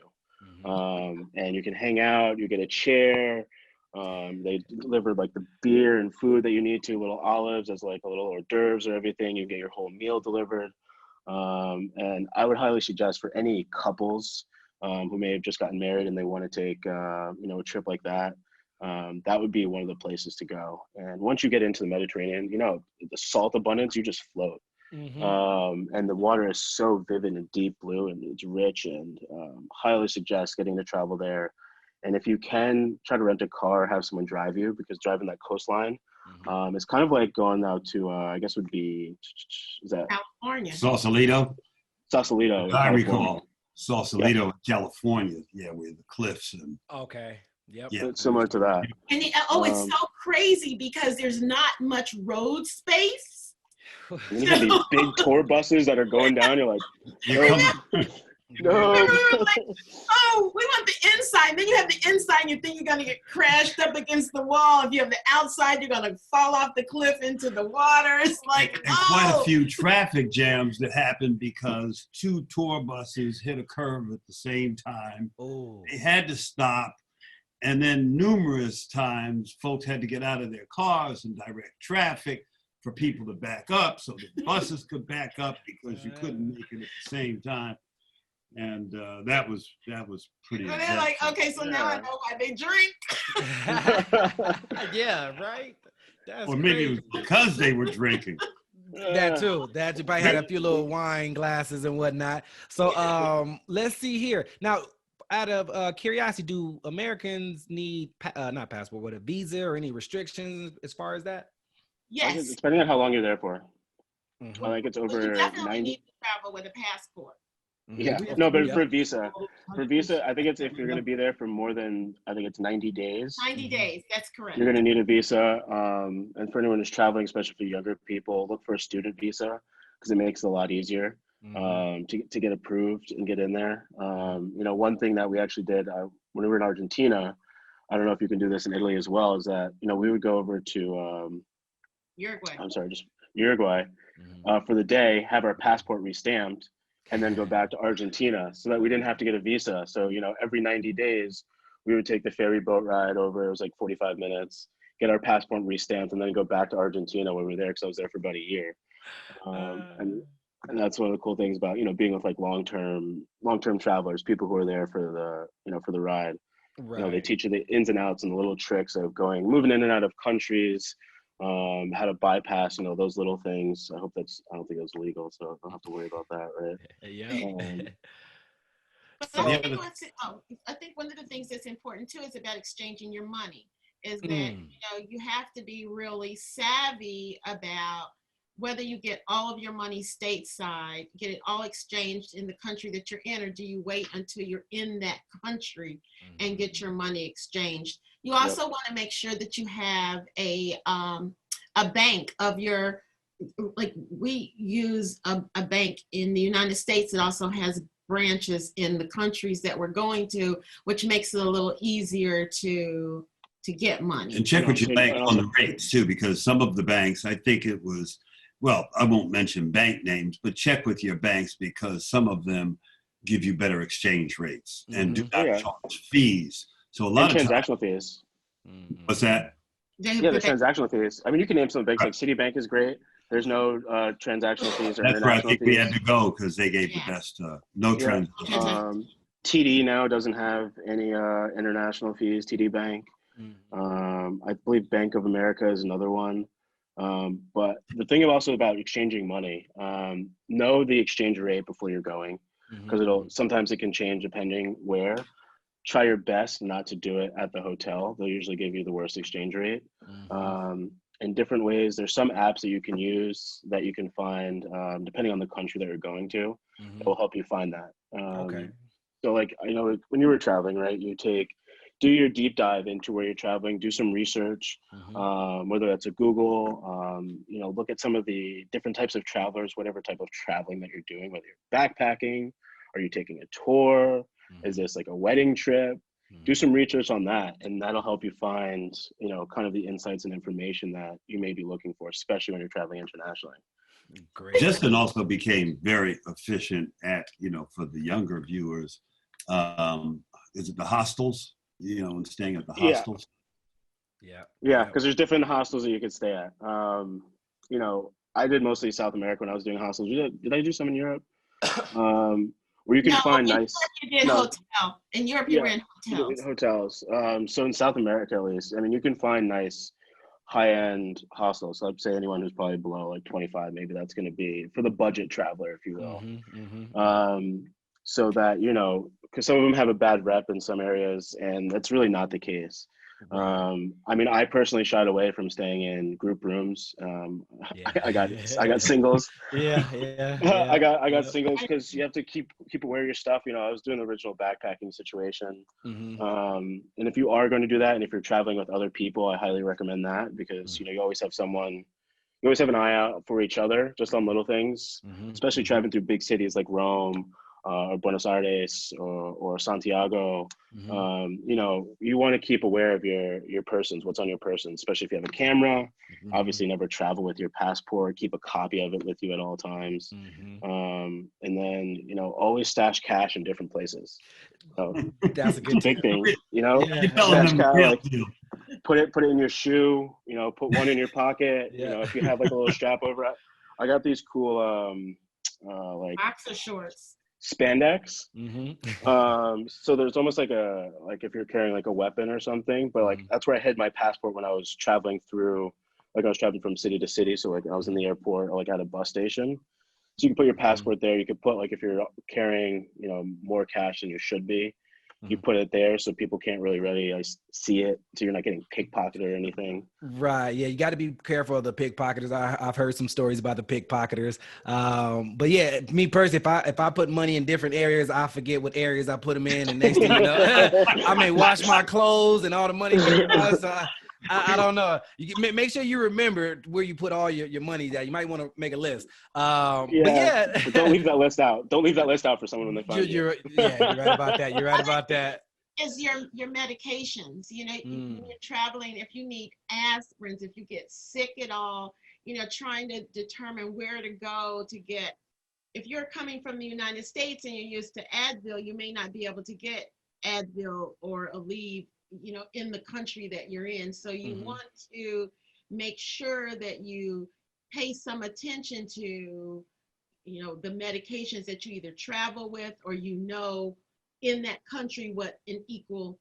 and you can hang out. You get a chair. They deliver like the beer and food that you need to, little olives as like a little hors d'oeuvres or everything. You get your whole meal delivered. And I would highly suggest for any couples who may have just gotten married and they want to take a trip like that, that would be one of the places to go. And once you get into the Mediterranean, you know, the salt abundance, you just float. And the water is so vivid and deep blue and it's rich, and highly suggest getting to travel there And if you can, try to rent a car, have someone drive you, because driving that coastline, it's kind of like going out to, I guess would be, is that California. Sausalito. Sausalito in I California. recall Sausalito, in California. Yeah, where the cliffs and Okay. Yep. yeah, It's similar to that. And it's so crazy because there's not much road space. And then you have these big tour buses that are going down. You're like, you're coming. no. We were like, oh, we want the inside. Then you have the inside, and you think you're gonna get crashed up against the wall. If you have the outside, you're gonna fall off the cliff into the water. It's like, and quite a few traffic jams that happened because 2 tour buses hit a curve at the same time. Oh. They had to stop. And then numerous times, folks had to get out of their cars and direct traffic for people to back up so the buses could back up because you couldn't make it at the same time. And that was pretty. So they're like, okay, so now I know why they drink. Yeah, right. That's or maybe crazy. it was because they were drinking. That too. That you probably had a few little wine glasses and whatnot. So let's see here. Now, out of curiosity, do Americans need not passport, but a visa or any restrictions as far as that? Yes. Depending on how long you're there for. Mm-hmm. I think it's Well, over you definitely 90. need to travel with a passport. Yeah, no, but for visa, I think it's if you're going to be there for more than, I think it's 90 days. 90 days, that's correct. You're going to need a visa. And for anyone who's traveling, especially for younger people, look for a student visa because it makes it a lot easier to get approved and get in there. One thing that we actually did when we were in Argentina, I don't know if you can do this in Italy as well, is that, we would go over to Uruguay. I'm sorry, just Uruguay for the day, have our passport restamped, and then go back to Argentina so that we didn't have to get a visa. So, every 90 days, we would take the ferry boat ride over. It was like 45 minutes, get our passport restamped, and then go back to Argentina when we were there because I was there for about a year. And that's one of the cool things about, being with like long-term travelers, people who are there for the ride. Right. They teach you the ins and outs and the little tricks of moving in and out of countries, how to bypass, those little things. I don't think it's legal, so I don't have to worry about that, right? Yeah. But I think one of the things that's important too is about exchanging your money. Is that you have to be really savvy about whether you get all of your money stateside, get it all exchanged in the country that you're in, or do you wait until you're in that country and get your money exchanged? You also want to make sure that you have a bank of your, like we use a bank in the United States that also has branches in the countries that we're going to, which makes it a little easier to get money. And check with your bank on the rates too, because some of the banks, I think it was, well, I won't mention bank names, but check with your banks because some of them give you better exchange rates and do not charge fees. So a lot of transactional fees. What's that? Yeah, the transactional fees. I mean, you can name some banks like Citibank is great. There's no transactional fees or That's right. I think fees. we had to go because they gave the best transactional. TD now doesn't have any international fees. TD Bank. I believe Bank of America is another one. But the thing also about exchanging money, know the exchange rate before you're going, because sometimes it can change depending where. Try your best not to do it at the hotel. They'll usually give you the worst exchange rate. In different ways, there's some apps that you can use that you can find depending on the country that you're going to. That will help you find that. So like, when you were traveling, right, do your deep dive into where you're traveling, do some research, whether that's a Google, look at some of the different types of travelers, whatever type of traveling that you're doing, whether you're backpacking, are you taking a tour, is this like a wedding trip? Do some research on that, and that'll help you find, kind of the insights and information that you may be looking for, especially when you're traveling internationally. Great. Justin also became very efficient at, for the younger viewers, is it the hostels? And staying at the hostels. Yeah, because there's different hostels that you could stay at. I did mostly South America when I was doing hostels. Did I do some in Europe? Where you can find nice. In Europe, you were in hotels. So in South America, at least, I mean, you can find nice high-end hostels. So I'd say anyone who's probably below like 25, maybe that's going to be for the budget traveler, if you will. so that, you know, because some of them have a bad rep in some areas, and that's really not the case. Right. I mean, I personally shied away from staying in group rooms. Yeah. I got singles. Yeah, yeah, I yeah, got yeah. singles because you have to keep aware of your stuff. You know, I was doing the original backpacking situation. Hmm. And if you are going to do that, and if you're traveling with other people, I highly recommend that, because you know, you always have someone, you always have an eye out for each other, just on little things, Hmm. especially Hmm. traveling through big cities like Rome, or Buenos Aires, or Santiago. Hmm. You know, you want to keep aware of your persons, what's on your person, especially if you have a camera. Hmm. Obviously, never travel with your passport. Keep a copy of it with you at all times. Hmm. And then, you know, always stash cash in different places. So That's a it's a good big tip. thing, you know. You're Yeah, telling yeah, Stash them the cash, real like deal. put it in your shoe. You know, put one in your pocket. You yeah. know, if you have like a little strap over it. I got these cool like Boxer shorts. spandex. Hmm. So there's almost like if you're carrying like a weapon or something, but like that's where I hid my passport when I was traveling through, like I was traveling from city to city. So like I was in the airport or like at a bus station. So you can put your Hmm. passport there. You could put, like, if you're carrying, you know, more cash than you should be, you Hmm. put it there so people can't really like, see it. So you're not getting pickpocketed or anything. Right. Yeah, you got to be careful of the pickpocketers. I've heard some stories about the pickpocketers. But yeah, me personally, if I put money in different areas, I forget what areas I put them in, and next thing you know, I may wash my clothes and all the money get washed. So I don't know. You can make sure you remember where you put all your money. That you might want to make a list. But Yeah, but don't yeah, leave that list out. Don't leave that list out for someone when they find you. yeah, you're right about that. You're right about that. Is your medications. You know, when Mm, you're traveling, if you need aspirins, if you get sick at all, you know, trying to determine where to go to get. If you're coming from the United States and you're used to Advil, you may not be able to get Advil or Aleve, you know, in the country that you're in. So you mhm. want to make sure that you pay some attention to, you know, the medications that you either travel with, or, you know, in that country what an equal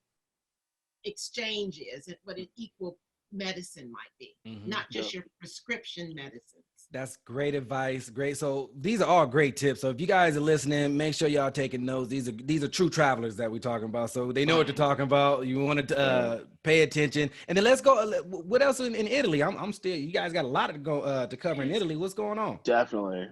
exchange is and what an equal medicine might be, Mhm. not Yeah. just your prescription medicines. That's great advice. Great. So these are all great tips. So if you guys are listening, make sure y'all taking notes. These are true travelers that we're talking about. So they know what they're talking about. You want to Yeah. pay attention. And then let's go. What else in Italy? I'm still. You guys got a lot to go to cover in Italy. What's going on? Definitely.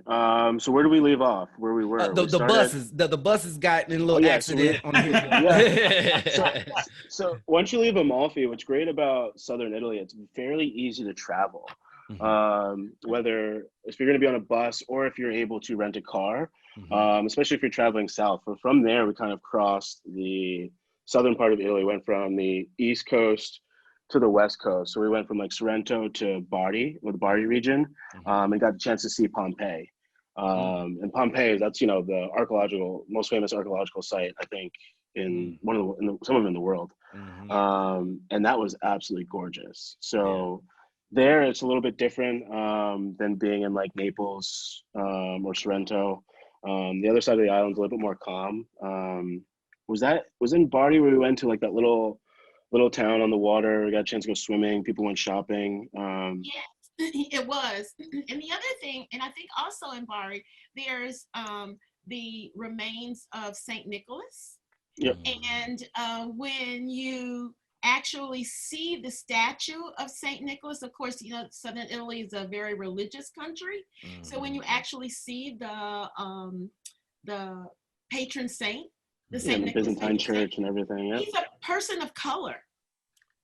So where do we leave off? Where we were? The We the started. buses the buses got in a Oh little yeah. So we. accident on the Yeah. So hill. so once you leave Amalfi, what's great about southern Italy, it's fairly easy to travel. Mhm, Whether if you're going to be on a bus or if you're able to rent a car, mhm, especially if you're traveling south. From there, we kind of crossed the southern part of Italy, went from the east coast to the west coast. So we went from like Sorrento to Bari, or the Bari region, mhm, and got the chance to see Pompeii. mm, And Pompeii, that's, you know, the most famous archaeological site, I think, in mm, one of some of them in the world. mhm. And that was absolutely gorgeous. Yeah. So there, it's a little bit different than being in like Naples or Sorrento. The other side of the island is a little bit more calm. Was in Bari where we went to like that little town on the water. We got a chance to go swimming. People went shopping. Yes, it was. And the other thing, and I think also in Bari, there's the remains of Saint Nicholas. Yep. And when you actually see the statue of Saint Nicholas, of course, you know, Southern Italy is a very religious country. So when you actually see the patron saint, the Yeah, and Saint the Nicholas Byzantine patron saint, church and everything. Yep. he's a person of color.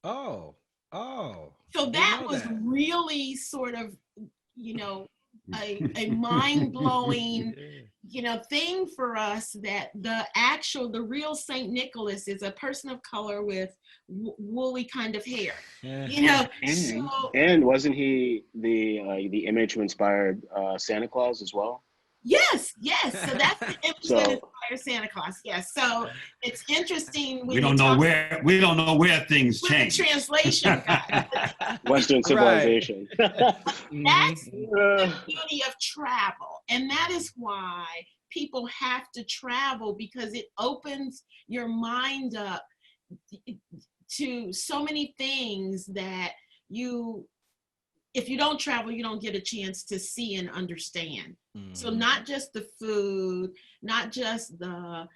Oh, So didn't that know was that. really sort of, you know, a mind-blowing, Yeah. you know, thing for us, that the real Saint Nicholas is a person of color with woolly kind of hair, Yeah. you know. And So and wasn't he the image who inspired Santa Claus as well? yes, so that's the image that So inspires Santa Claus. Yes, so it's interesting We when you don't know talk where things with the change. translation guy. Western Right. civilization. That's Mhm. the Uh, beauty of travel. And that is why people have to travel, because it opens your mind up to so many things that you if you don't travel, you don't get a chance to see and understand. So Mhm. not just the food, not just the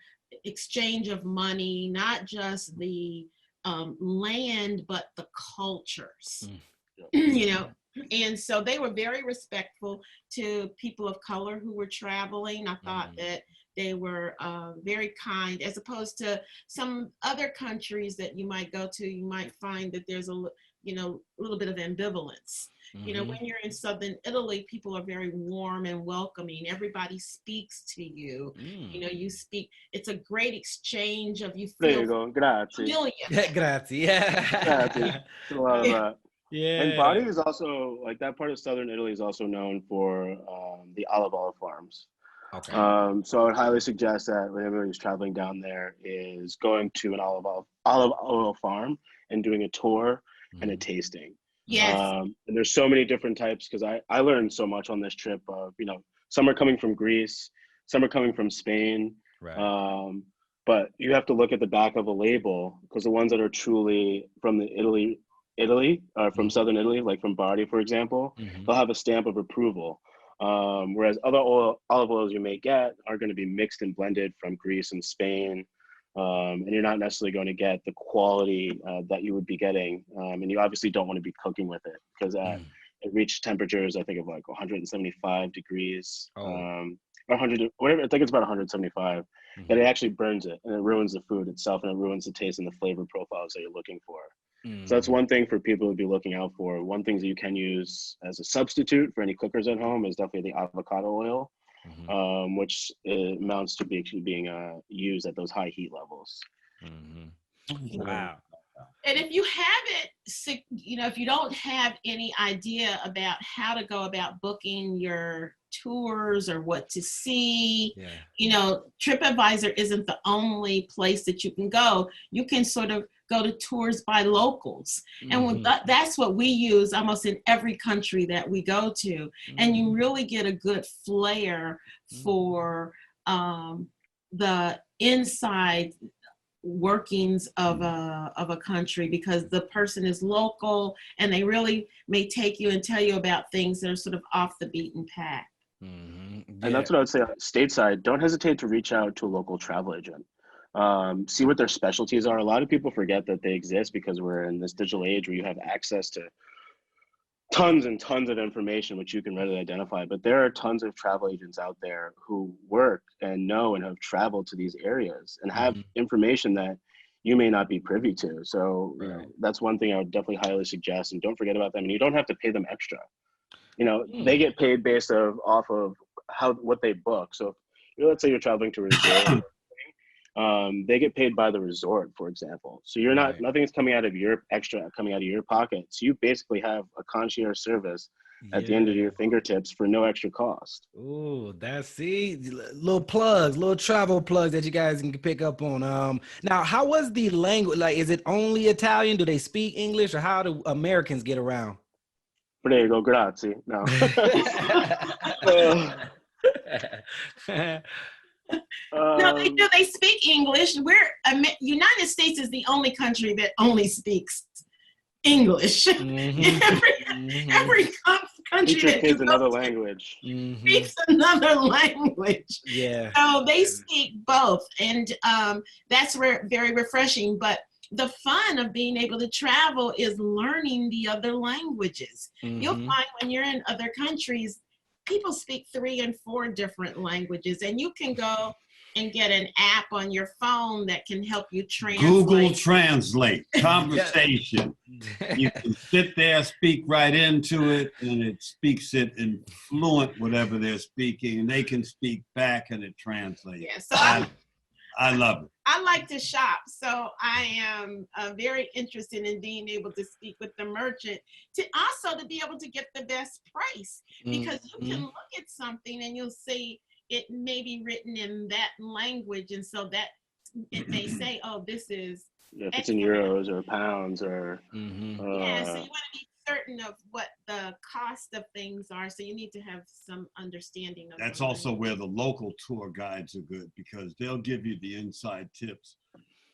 exchange of money, not just the land, but the cultures, you know. And so they were very respectful to people of color who were traveling. I thought that they were very kind, as opposed to some other countries that you might go to. You might find that there's a little bit of ambivalence. You know, when you're in southern Italy, people are very warm and welcoming. Everybody speaks to you. You know, you speak. It's a great exchange of, you There feel you go. Grazie. familiar. Grazie. Yeah. Grazie. A lot of that. And Yeah. Bari is also, like, that part of southern Italy is also known for the olive oil farms. Okay. So I would highly suggest that when everybody's traveling down there is going to an olive oil farm and doing a tour and a tasting. Yes. And there's so many different types, because I learned so much on this trip of, some are coming from Greece, some are coming from Spain. Right. But you have to look at the back of a label, because the ones that are truly from the Italy, from southern Italy, like from Bari, for example, they'll have a stamp of approval. Whereas other olive oils you may get are going to be mixed and blended from Greece and Spain. And you're not necessarily going to get the quality that you would be getting. And you obviously don't want to be cooking with it, because it reached temperatures, I think, of like 175 degrees, or 100, whatever. I think it's about 175. That it actually burns it, and it ruins the food itself, and it ruins the taste and the flavor profiles that you're looking for. So that's one thing for people to be looking out for. One thing that you can use as a substitute for any cookers at home is definitely the avocado oil, which amounts to being used at those high heat levels. Wow. And if you haven't, if you don't have any idea about how to go about booking your tours or what to see, TripAdvisor isn't the only place that you can go. You can sort of go to tours by locals. And that's what we use almost in every country that we go to. And you really get a good flair for the inside workings of a country, because the person is local and they really may take you and tell you about things that are sort of off the beaten path. And that's what I would say stateside. Don't hesitate to reach out to a local travel agent. See what their specialties are. A lot of people forget that they exist because we're in this digital age where you have access to tons and tons of information which you can readily identify. But there are tons of travel agents out there who work and know and have traveled to these areas and have information that you may not be privy to. So that's one thing I would definitely highly suggest. And don't forget about them. And you don't have to pay them extra. They get paid based off of what they book. So let's say you're traveling to a resort. They get paid by the resort, for example. So you're nothing's coming out of your pocket. So you basically have a concierge service at the end of your fingertips for no extra cost. Oh, little plugs, little travel plugs that you guys can pick up on. Now, how was the language? Like, is it only Italian? Do they speak English, or how do Americans get around? Prego, grazie. No. No, they do. They speak English. United States is the only country that only speaks English. Every country Teach your that kids another language. Speaks another language. Yeah. So they speak both, and that's very refreshing. But the fun of being able to travel is learning the other languages. You'll find when you're in other countries, people speak 3 and 4 different languages, and you can go and get an app on your phone that can help you translate. Google Translate, conversation. You can sit there, speak right into it, and it speaks it in fluent whatever they're speaking, and they can speak back and it translates. Yeah, so I love it. I like to shop, so I am very interested in being able to speak with the merchant to be able to get the best price, because you can look at something and you'll see it may be written in that language, and so that it may say, oh, this is if it's in euros or pounds or so you want to be certain of what the cost of things are, so you need to have some understanding of that's also where the local tour guides are good, because they'll give you the inside tips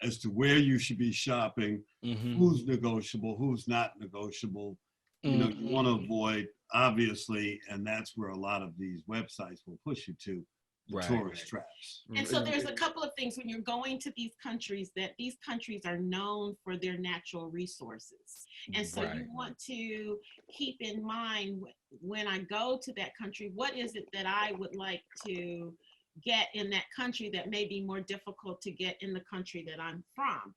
as to where you should be shopping, who's negotiable, who's not negotiable, You know, you want to avoid, obviously, and that's where a lot of these websites will push you to, the tourist traps. And so there's a couple of things when you're going to these countries, that these countries are known for their natural resources. And so you want to keep in mind, when I go to that country, what is it that I would like to get in that country that may be more difficult to get in the country that I'm from.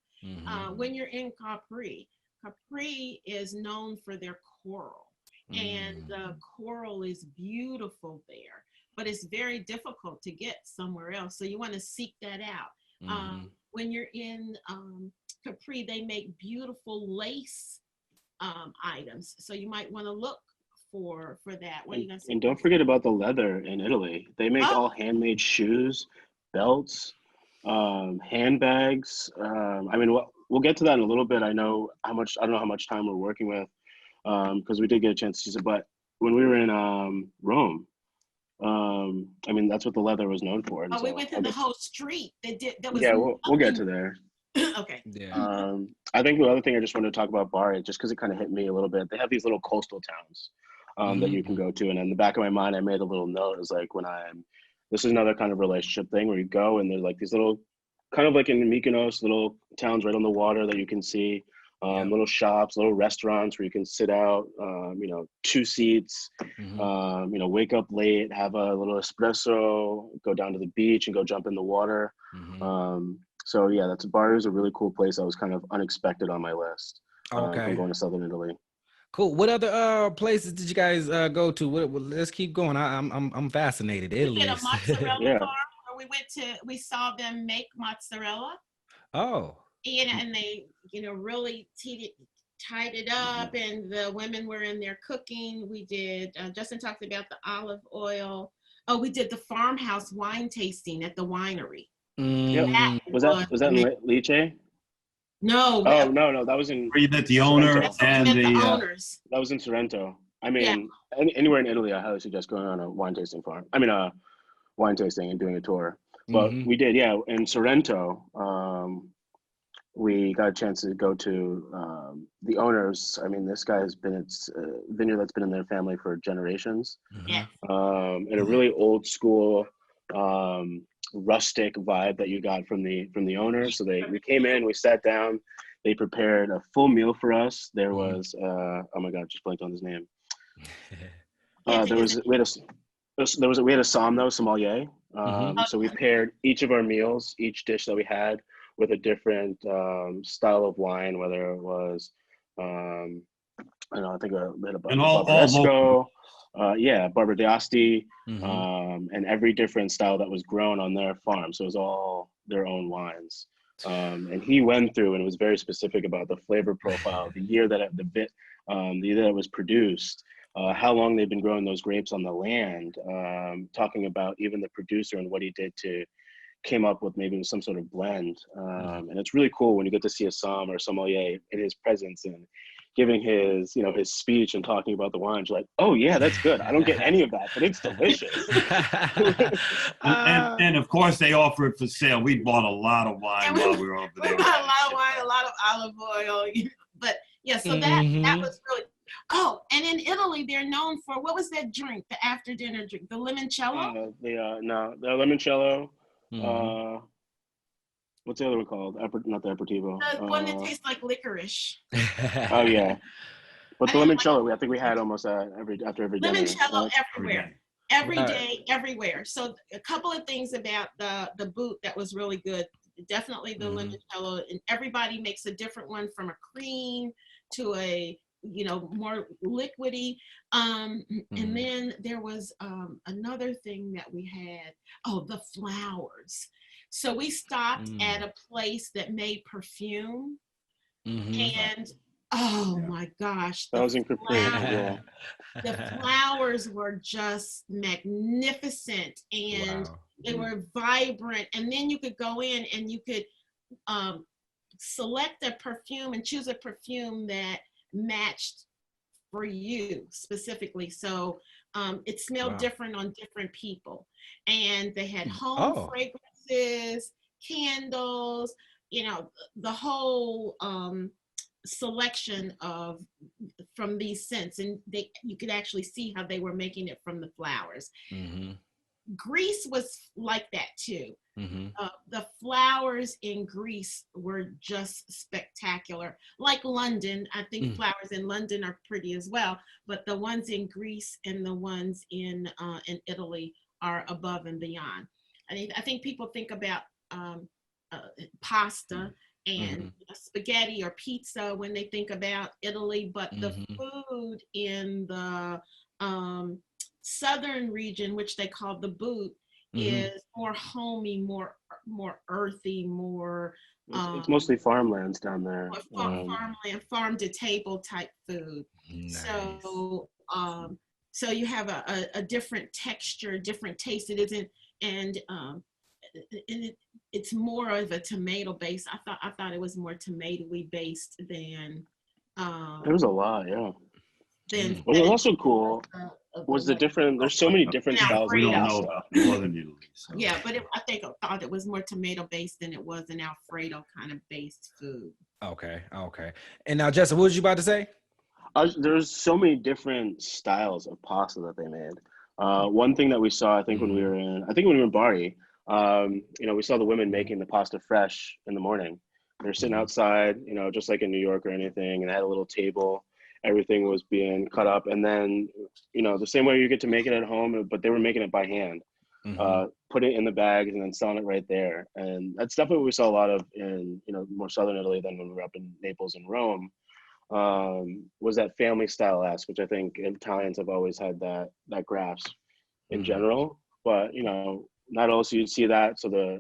When you're in Capri, Capri is known for their coral, and the coral is beautiful there, but it's very difficult to get somewhere else. So you want to seek that out. When you're in Capri, they make beautiful lace items. So you might want to look for that. What are you gonna say? And don't forget about the leather in Italy. They make all handmade shoes, belts, handbags. I mean, we'll get to that in a little bit. I don't know how much time we're working with, because we did get a chance to use it. But when we were in Rome, I mean, that's what the leather was known for. We went to the whole street. We'll get to there. Okay. Yeah. I think the other thing I just wanted to talk about Bari, just because it kind of hit me a little bit. They have these little coastal towns that you can go to, and in the back of my mind, I made a little note. It's like this is another kind of relationship thing where you go and there's like these little, kind of like in Mykonos, little towns right on the water that you can see, little shops, little restaurants where you can sit out, 2 seats, wake up late, have a little espresso, go down to the beach and go jump in the water. So yeah, Bari is a really cool place that was kind of unexpected on my list. From going to Southern Italy. Cool. What other places did you guys go to? Let's keep going. I'm fascinated. Italy. We did a mozzarella farm where we saw them make mozzarella. Oh. And they, really tied it up, and the women were in there cooking. We did. Justin talked about the olive oil. Oh, we did the farmhouse wine tasting at the winery. Yep. Was that in Lecce? No. Oh no, that was in. Where you met the owner and the owners. That was in Sorrento. I mean, anywhere in Italy, I highly suggest going on a wine tasting wine tasting and doing a tour. But we did, in Sorrento. We got a chance to go to the owners. I mean, this guy has been it's a vineyard that's been in their family for generations. And a really old school. Rustic vibe that you got from the owner. So we came in, we sat down, they prepared a full meal for us. There was oh my god, just blanked on his name. We had a sommelier. So we paired each of our meals, each dish that we had, with a different style of wine, whether it was I think a bit of Barbaresco. Barber d'Asti, and every different style that was grown on their farm. So it was all their own wines. And he went through and was very specific about the flavor profile, the year that it was produced, how long they've been growing those grapes on the land, talking about even the producer and what he did to came up with maybe some sort of blend. And it's really cool when you get to see a somm or sommelier in his presence and giving his speech and talking about the wines. You're like, oh yeah, that's good. I don't get any of that, but it's delicious. and of course they offer it for sale. We bought a lot of wine while we were over there. We bought a lot of wine, a lot of olive oil. But yeah, so that was really. Oh, and in Italy, they're known for, what was that drink, the after dinner drink, the limoncello? The limoncello. What's the other one called? Not the aperitivo. The one that tastes like licorice. Oh yeah, but the limoncello, I think we had almost after every dinner. Limoncello everywhere, every day, everywhere. So a couple of things about the boot that was really good. Definitely the limoncello, and everybody makes a different one, from a cream to a more liquidy. And then there was another thing that we had. Oh, the flowers. So we stopped at a place that made perfume, and my gosh, that was incredible. The flowers were just magnificent, and they were vibrant. And then you could go in and you could select a perfume and choose a perfume that matched for you specifically. So it smelled different on different people, and they had home fragrances, candles, the whole selection of from these scents, and you could actually see how they were making it from the flowers. Mm-hmm. Greece was like that too. Mm-hmm. The flowers in Greece were just spectacular. Like London, I think flowers in London are pretty as well, but the ones in Greece and the ones in Italy are above and beyond. I think people think about pasta and spaghetti or pizza when they think about Italy, but the food in the southern region, which they call the boot, is more homey, more earthy, more it's mostly farmlands down there. Farmland, farm to table type food. Nice. So you have a different texture, different taste. It isn't, and it's more of a tomato base. I thought it was more tomatoey based than. There was a lot, yeah. Then what was also cool was the different. There's so many different styles. We don't know about northern Italy. So. Yeah, but I thought it was more tomato based than it was an Alfredo kind of based food. Okay. And now, Jessica, what was you about to say? There's so many different styles of pasta that they made. One thing that we saw, I think when we were in Bari, we saw the women making the pasta fresh in the morning. They're sitting outside, just like in New York or anything, and they had a little table. Everything was being cut up, and then, the same way you get to make it at home, but they were making it by hand. Put it in the bags and then selling it right there. And that's definitely what we saw a lot of in, more southern Italy than when we were up in Naples and Rome. Was that family style esque, which I think Italians have always had that grasp in general. But not also you'd see that. So the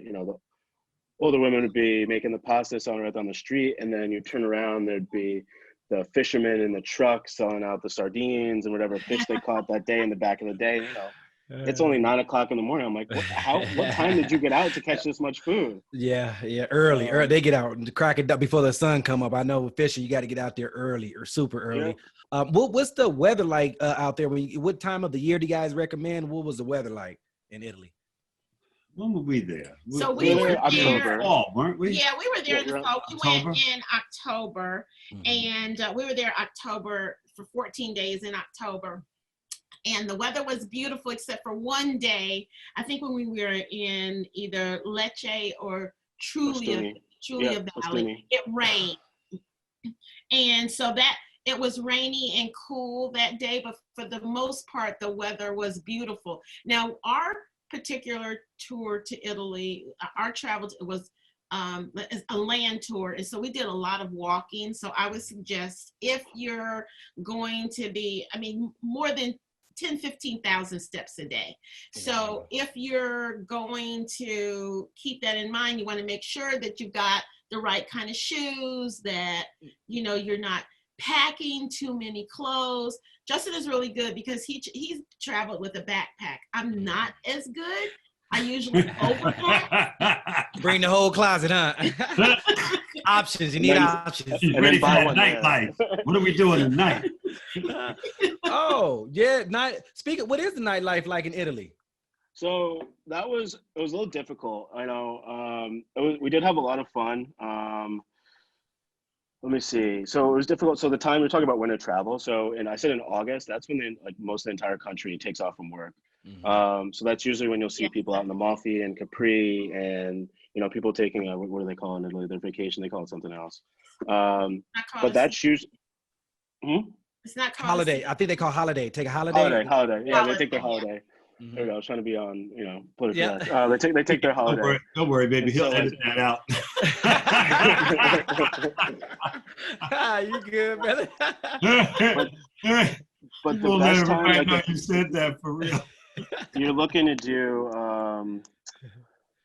older women would be making the pasta, selling right down the street, and then you turn around, there'd be the fishermen in the truck selling out the sardines and whatever fish they caught that day in the back of the day. It's only 9 o'clock in the morning. I'm like, what time did you get out to catch this much food? Yeah, early. They get out and crack it up before the sun come up. I know with fishing, you got to get out there early or super early. Yeah. What's the weather like out there? What time of the year do you guys recommend? What was the weather like in Italy? When were we there? So we were there October. Fall, weren't we? Yeah, we were there in the fall. We went in October, and we were there October for 14 days in October. And the weather was beautiful, except for one day. I think when we were in either Lecce or Trulia Valley, it rained. And so it was rainy and cool that day, but for the most part, the weather was beautiful. Now, our particular tour to Italy, our travel was a land tour, and so we did a lot of walking. So I would suggest, if you're going to be, more than 15,000 steps a day. So if you're going to keep that in mind, you want to make sure that you've got the right kind of shoes, that you're not packing too many clothes. Justin is really good because he's traveled with a backpack. I'm not as good. I usually overpack. Bring the whole closet, huh? Options. You need options. She's ready for that nightlife. What are we doing tonight? Oh, yeah. What is the nightlife like in Italy? So it was a little difficult. I know we did have a lot of fun. Let me see. So it was difficult. So the time we're talking about winter travel. And I said in August, that's when most of the entire country takes off from work. So that's usually when you'll see people out in Amalfi and Capri, and people taking what do they call in Italy? Their vacation. They call it something else. But that's usually. It's not called holiday. I think they call holiday. Take a holiday. Holiday. Yeah, they take their holiday. There we go. I was trying to be on, political. Yeah. They take their holiday. Don't worry, baby. He'll edit that out. You good, brother? But the best time, know you said that for real. You're looking to do some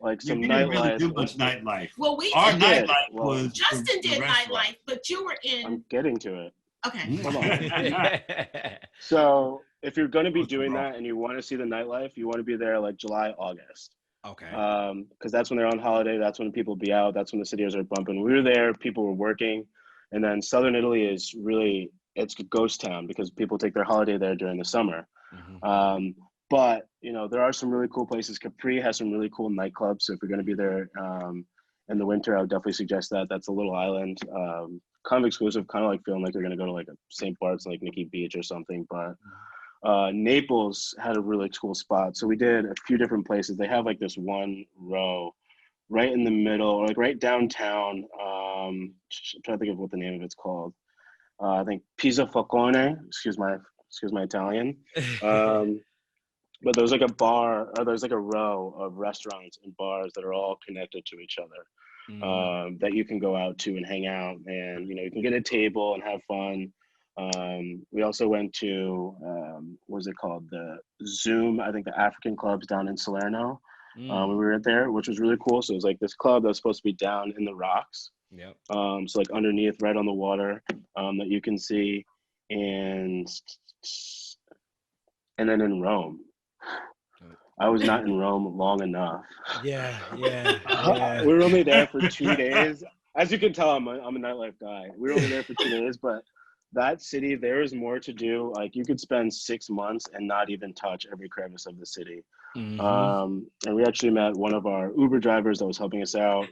nightlife. nightlife. Really do much nightlife. Well, our nightlife was. Justin did nightlife, but you were in. I'm getting to it. Okay. Hold on. So if you're going to be doing that and you want to see the nightlife, you want to be there like July, August. Okay. Because that's when they're on holiday. That's when people be out. That's when the cities are bumping. We were there. People were working. And then Southern Italy is it's a ghost town because people take their holiday there during the summer. But, there are some really cool places. Capri has some really cool nightclubs. So if you're going to be there in the winter, I would definitely suggest that. That's a little island. kind of exclusive, kind of like feeling like you're gonna go to like a St. Bart's, like Nikki Beach or something. But Naples had a really cool spot. So we did a few different places. They have like this one row right in the middle, or like right downtown. I'm trying to think of what the name of it's called. I think Pizza Falcone. Excuse my Italian. But there's like a bar, or there's like a row of restaurants and bars that are all connected to each other, that you can go out to and hang out, and you can get a table and have fun. We also went to what was it called, the Zoom, I think the African clubs down in Salerno. When we were there, which was really cool. So it was like this club that's supposed to be down in the rocks. Yep. So like underneath, right on the water, that you can see, and then in Rome. I was not in Rome long enough. Yeah. We were only there for 2 days. As you can tell, I'm a nightlife guy. We were only there for 2 days, but that city, there is more to do. Like you could spend 6 months and not even touch every crevice of the city. And we actually met one of our Uber drivers that was helping us out.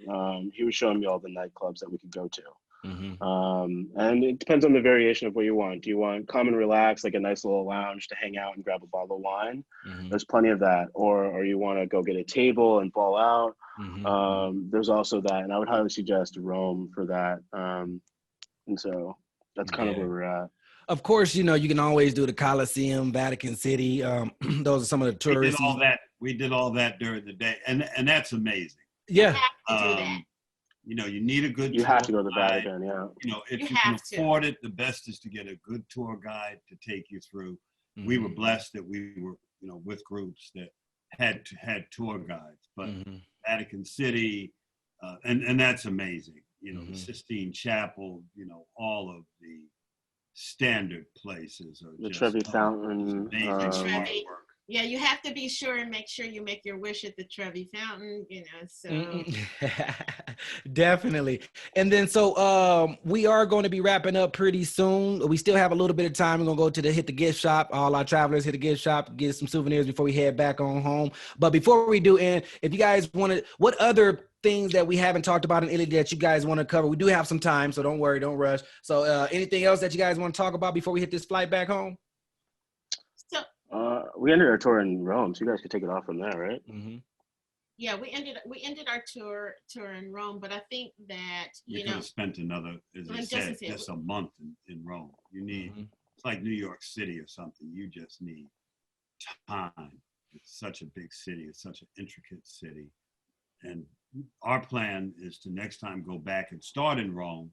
He was showing me all the nightclubs that we could go to. And it depends on the variation of what you want. Do you want come and relax, like a nice little lounge to hang out and grab a bottle of wine? There's plenty of that. Or you want to go get a table and ball out? There's also that. And I would highly suggest Rome for that. And so that's kind of where we're at. Of course, you can always do the Colosseum, Vatican City. Those are some of the tourists. We did all that during the day, and that's amazing. Yeah. You need a good. You have to go to the Vatican, yeah. If you can afford it, the best is to get a good tour guide to take you through. We were blessed that we were, with groups that had tour guides. But Vatican City, and that's amazing. The Sistine Chapel, all of the standard places are the just Trevi Fountain. Amazing artwork. Yeah, you have to be sure and make sure you make your wish at the Trevi Fountain, so. Definitely. And then, so we are going to be wrapping up pretty soon. We still have a little bit of time. We're going to go hit the gift shop. All our travelers hit the gift shop, get some souvenirs before we head back on home. But before we do, and if you guys want to, what other things that we haven't talked about in Italy that you guys want to cover? We do have some time, so don't worry, don't rush. So anything else that you guys want to talk about before we hit this flight back home? We ended our tour in Rome, so you guys could take it off from there, right? Yeah, we ended our tour in Rome, but I think that you could have spent another, as I said, just a month in Rome. You need it's like New York City or something. You just need time. It's such a big city. It's such an intricate city, and our plan is to next time go back and start in Rome,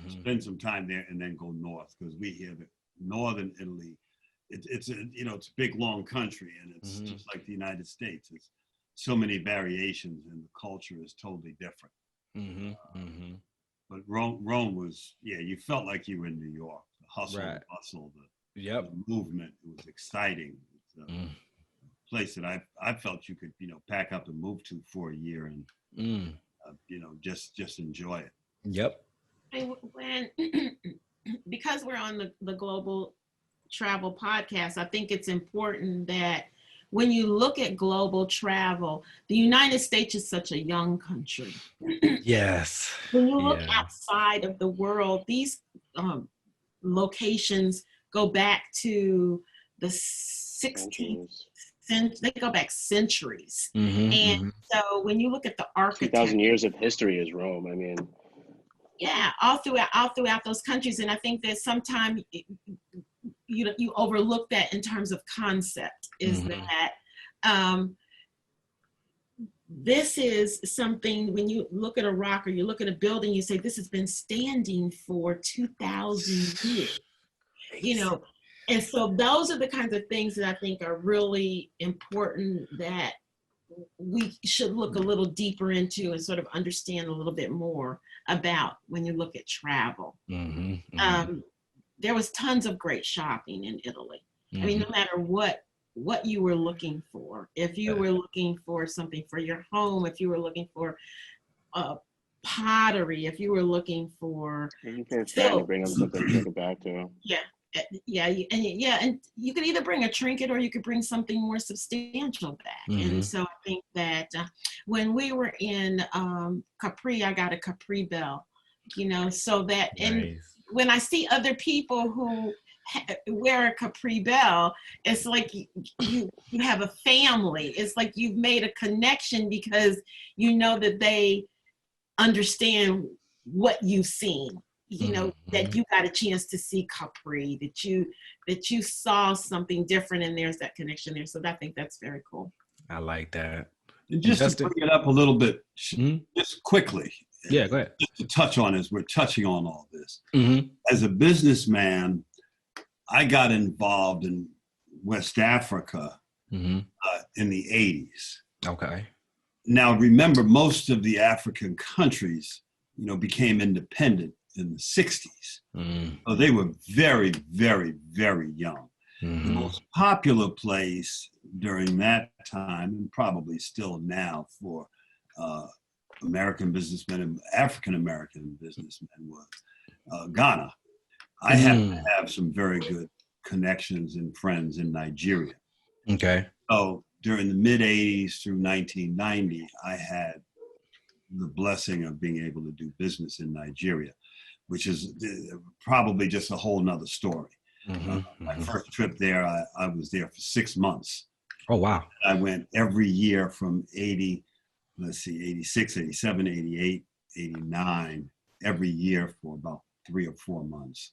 spend some time there, and then go north, because we hear that northern Italy. It's a it's a big long country, and it's just like the United States. It's so many variations, and the culture is totally different. But Rome was, you felt like you were in New York. The hustle, the bustle, the movement. It was exciting. It's a place that I felt you could pack up and move to for a year and just enjoy it. Yep. And when because we're on the global travel podcast, I think it's important that when you look at global travel, the United States is such a young country. Yes. When you look outside of the world, these locations go back to the 16th century. They go back centuries. And so when you look at the architecture, 2,000 years of history is Rome. I mean, all throughout those countries. And I think that sometimes you overlook that in terms of concept, is that this is something, when you look at a rock or you look at a building, you say, this has been standing for 2,000 years, and so those are the kinds of things that I think are really important that we should look a little deeper into and sort of understand a little bit more about when you look at travel. There was tons of great shopping in Italy. I mean, no matter what you were looking for, if you were looking for something for your home, if you were looking for pottery, if you were looking for you can try to bring them something to take it back to. And you could either bring a trinket or you could bring something more substantial back. And so I think that when we were in Capri, I got a Capri bell so that, and Nice. when I see other people who wear a Capri Bell, it's like you have a family. It's like you've made a connection because you know that they understand what you've seen. That you got a chance to see Capri, that you saw something different, and there's that connection there. So I think that's very cool. I like that. And just Justin? to bring it up a little bit, Mhm. just quickly. Yeah, go ahead. Just to touch on as we're touching on all this. Mm-hmm. As a businessman, I got involved in West Africa Mm-hmm. in the 80s. Okay. Now, remember, most of the African countries, became independent in the 60s. Mm-hmm. So they were very, very, very young. Mm-hmm. The most popular place during that time, and probably still now for American businessmen and African American businessmen, was Ghana. I happen to have some very good connections and friends in Nigeria. Okay. So during the mid 80s through 1990, I had the blessing of being able to do business in Nigeria, which is probably just a whole nother story. Mm-hmm. My first trip there, I was there for 6 months. Oh, wow. I went every year from 86, 87, 88, 89, every year for about 3 or 4 months.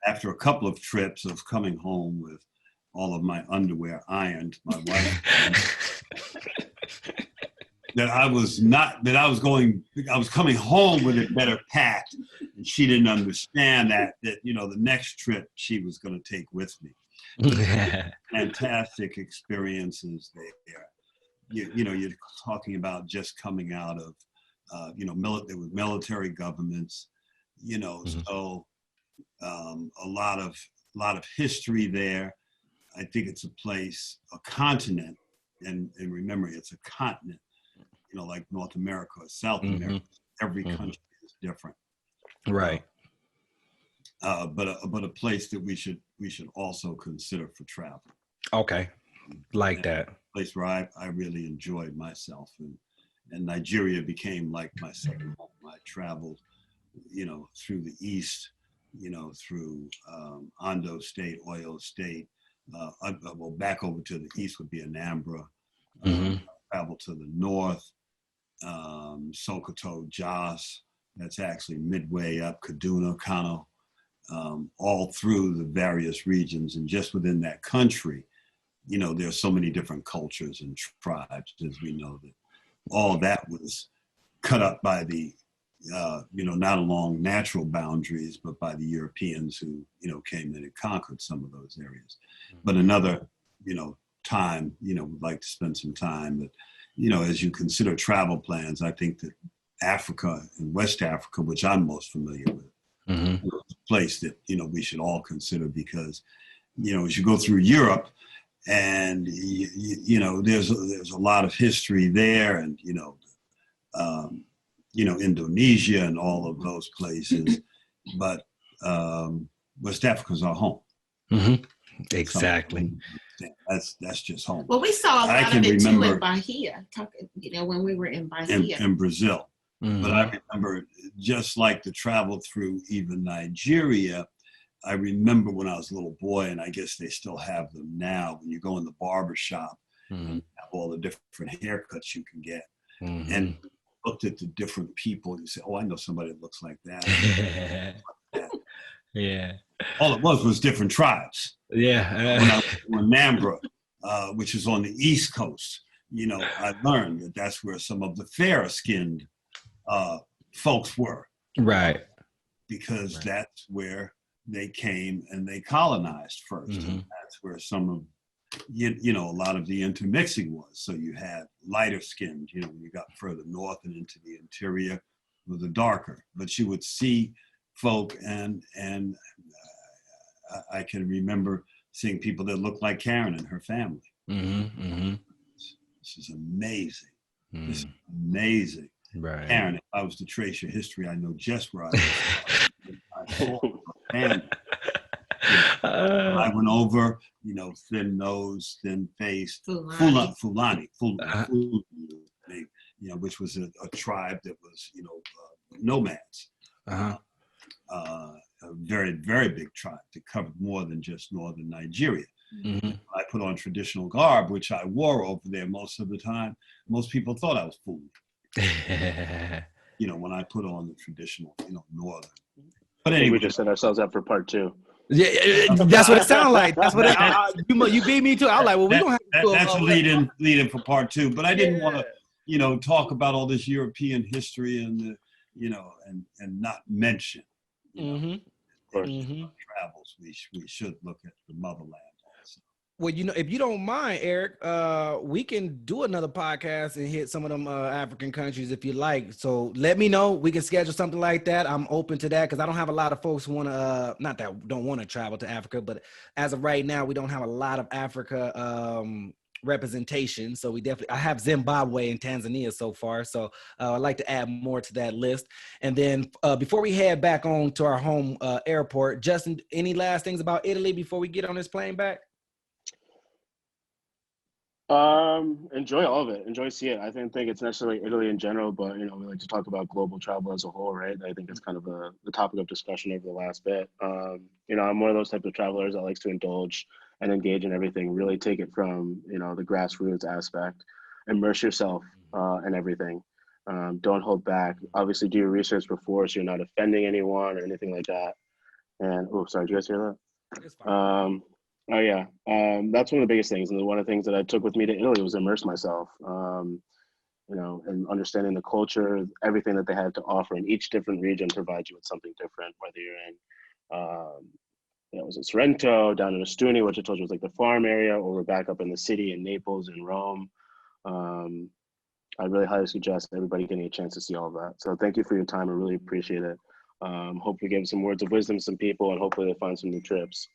After a couple of trips of coming home with all of my underwear ironed, my wife that I was coming home with it better packed, and she didn't understand that the next trip she was going to take with me. Fantastic experiences there. You're talking about just coming out of there were military governments, so a lot of history there. I think it's a place, a continent, and remember, it's a continent, like North America or South America. Every country is different. Right. But a place that we should also consider for travel. Okay. Like that. A place where I really enjoyed myself, and Nigeria became like my second home. I traveled, through the East, through Ondo State, Oyo State. Back over to the east would be Anambra. Travel to the north, Sokoto, Jos. That's actually midway up Kaduna, Kano, all through the various regions. And just within that country, there's so many different cultures and tribes, as we know, that all that was cut up by the not along natural boundaries, but by the Europeans who, came in and conquered some of those areas. But another, time, would like to spend some time. But, as you consider travel plans, I think that Africa and West Africa, which I'm most familiar with, is a place that, we should all consider because, as you go through Europe and, there's a lot of history there and, Indonesia and all of those places, but West Africa's our home. Exactly. That's just home. Well, we saw a lot of it too in Bahia, when we were in Bahia. In Brazil. But I remember, just like the travel through even Nigeria, I remember when I was a little boy, and I guess they still have them now, when you go in the barber shop and have all the different haircuts you can get. And looked at the different people, you say, oh, I know somebody that looks like that. Yeah. All it was different tribes. Yeah. When I was in Anambra, which is on the East Coast, I learned that that's where some of the fairer skinned folks were. Right. Because that's where they came and they colonized first. And that's where some of, a lot of the intermixing was. So you had lighter skinned, when you got further north and into the interior, with the darker. But you would see folk and I can remember seeing people that looked like Karen and her family. This is amazing. This is amazing. Right. Karen, if I was to trace your history, I know just where I was. I went over, thin nose, thin face, Fulani, which was a tribe that was, nomads. Uh-huh. A very, very big tribe that covered more than just northern Nigeria. Mm-hmm. I put on traditional garb, which I wore over there most of the time. Most people thought I was fooled, when I put on the traditional, northern. But I think we anyway, just set ourselves up for part 2. Yeah, that's what it sounded like. That's what you beat me too. I was like, well, we're gonna have to that's a lead in for part 2. But I didn't want to, talk about all this European history and and not mention, Mm-hmm. travels. We should look at the motherland also. Well, if you don't mind, Eric, we can do another podcast and hit some of them African countries if you like. So let me know. We can schedule something like that. I'm open to that because I don't have a lot of folks who want to, not that don't want to travel to Africa, but as of right now, we don't have a lot of Africa representation. So I have Zimbabwe and Tanzania so far. So I'd like to add more to that list. And then before we head back on to our home airport, Justin, any last things about Italy before we get on this plane back? Enjoy all of it. Enjoy see it. I didn't think it's necessarily Italy in general, but we like to talk about global travel as a whole, right? I think it's kind of the topic of discussion over the last bit. I'm one of those type of travelers that likes to indulge and engage in everything. Really take it from the grassroots aspect, immerse yourself in everything. Don't hold back. Obviously, do your research before, so you're not offending anyone or anything like that. And sorry, did you guys hear that? It's fine. Oh yeah, that's one of the biggest things, and one of the things that I took with me to Italy was immerse myself, and understanding the culture, everything that they had to offer, and each different region provides you with something different. Whether you're in, was it Sorrento, down in Ostuni, which I told you was like the farm area, or we're back up in the city in Naples and Rome. I really highly suggest everybody getting a chance to see all of that. So thank you for your time. I really appreciate it. Hopefully, give some words of wisdom to some people, and hopefully they find some new trips.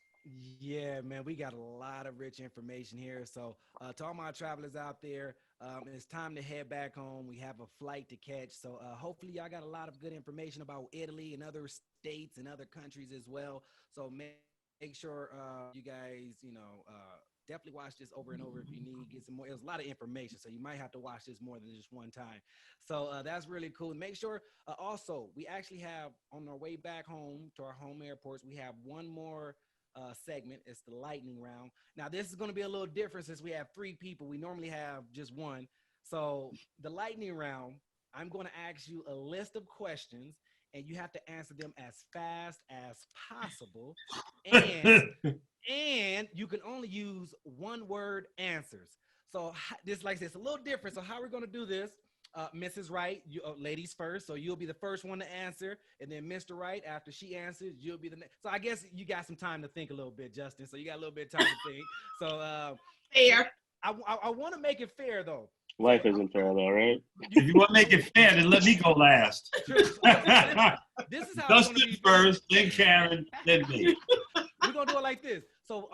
Yeah, man, we got a lot of rich information here. So to all my travelers out there, it's time to head back home. We have a flight to catch. So hopefully y'all got a lot of good information about Italy and other states and other countries as well. So make sure you guys, definitely watch this over and over if you need. Get some more. It was a lot of information, so you might have to watch this more than just one time. So that's really cool. Make sure also we actually have on our way back home to our home airports, we have one more segment. It's the lightning round. Now this is going to be a little different since we have 3 people. We normally have just one. So the lightning round, I'm going to ask you a list of questions and you have to answer them as fast as possible. And you can only use one word answers. So this, like I said, it's a little different. So how we're going to do this, Mrs. Wright, you ladies first, so you'll be the first one to answer, and then Mr. Wright, after she answers, you'll be the next. So I guess you got some time to think a little bit, Justin. So you got a little bit of time to think. So fair. I want to make it fair though. Life isn't fair though, right? If you want to make it fair, then let me go last. This is how Dustin first, then Karen, then me. We're gonna do it like this. So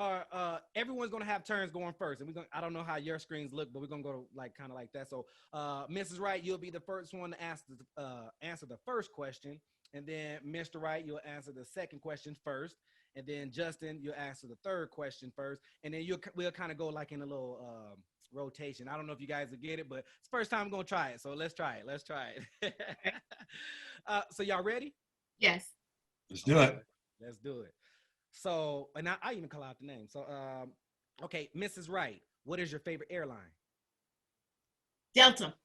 everyone's gonna have turns going first, and I don't know how your screens look, but we're gonna go kind of like that. So Mrs. Wright, you'll be the first one to answer the first question, and then Mr. Wright, you'll answer the second question first, and then Justin, you'll answer the third question first, and then we'll kind of go like in a little rotation. I don't know if you guys will get it, but it's the first time I'm gonna try it. So let's try it. So y'all ready? Yes. Let's do it. Let's do it. So, and I even call out the name. So, okay, Mrs. Wright, what is your favorite airline? Delta.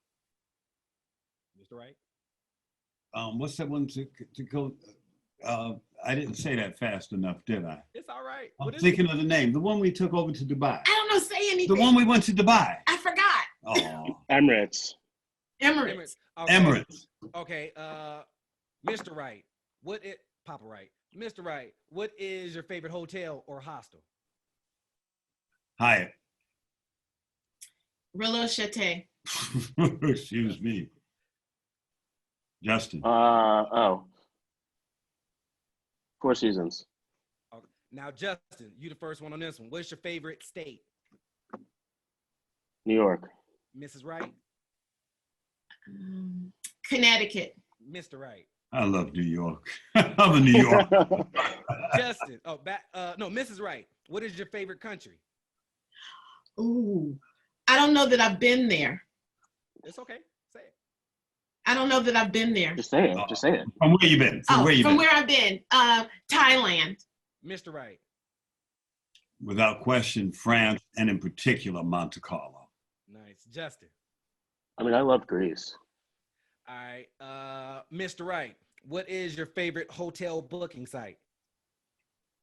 Mr. Wright? What's that one to go? I didn't say that fast enough, did I? It's all right. I'm thinking of the name. The one we took over to Dubai. I don't know. Say anything. The one we went to Dubai. I forgot. Oh, Emirates. Emirates. Okay. Emirates. Okay. Mr. Wright, Papa Wright. Mr. Wright, what is your favorite hotel or hostel? Hyatt. Rilo Chate. Excuse me. Justin. Four Seasons. Okay. Now, Justin, you the first one on this one. What's your favorite state? New York. Mrs. Wright? Connecticut. Mr. Wright? I love New York. I'm a New Yorker. Justin. Mrs. Wright. What is your favorite country? Ooh, I don't know that I've been there. It's okay. Say it. I don't know that I've been there. Just say it. Just say it. From where you been? From where you From been? where I've been. Thailand. Mr. Wright. Without question, France, and in particular, Monte Carlo. Nice. Justin. I mean, I love Greece. All right. Mr. Wright, what is your favorite hotel booking site?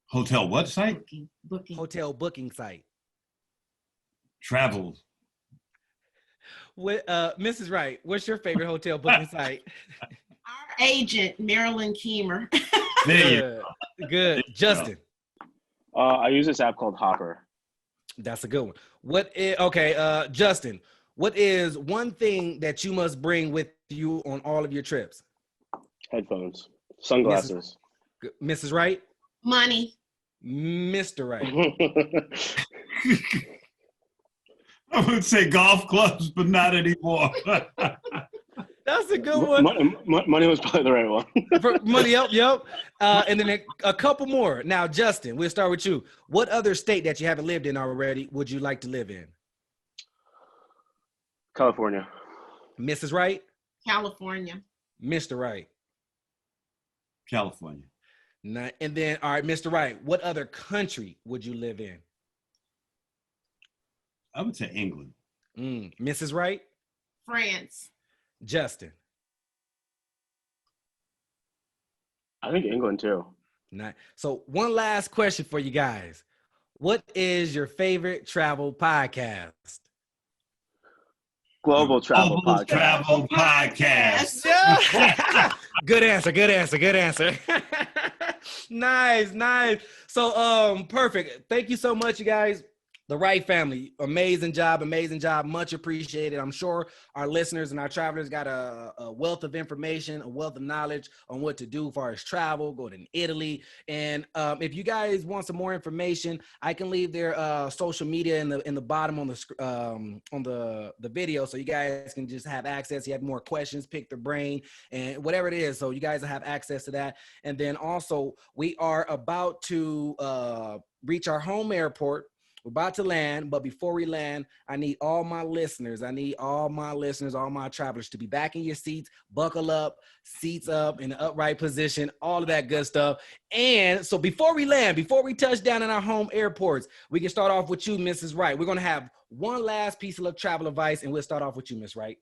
Hotel what site? Booking. Hotel booking site. Travel. What, Mrs. Wright, what's your favorite hotel booking site? Our agent, Marilyn Keemer. There you go. Good. Justin. I use this app called Hopper. That's a good one. Justin, what is one thing that you must bring with you on all of your trips? Headphones, sunglasses. Mrs. Wright? Money. Mr. Wright. I would say golf clubs, but not anymore. That's a good one. Money was probably the right one. Money, yep. And then a couple more. Now, Justin, we'll start with you. What other state that you haven't lived in already would you like to live in? California. Mrs. Wright? California. Mr. Wright? California. And then, all right, Mr. Wright, what other country would you live in? I would say England. Mrs. Wright? France. Justin? I think England too. So one last question for you guys. What is your favorite travel podcast? Global Travel Podcast. Travel Podcast. Good answer. Nice. So perfect. Thank you so much, you guys. The Wright family, amazing job, much appreciated. I'm sure our listeners and our travelers got a wealth of information, a wealth of knowledge on what to do as far as travel, go to Italy. And if you guys want some more information, I can leave their social media in the bottom on the video, so you guys can just have access. You have more questions, pick their brain, and whatever it is. So you guys have access to that. And then also, we are about to reach our home airport. We're about to land, but before we land, I need all my listeners, all my travelers to be back in your seats, buckle up, seats up in the upright position, all of that good stuff. And so before we land, before we touch down in our home airports, we can start off with you, Mrs. Wright. We're going to have one last piece of travel advice, and we'll start off with you, Miss Wright.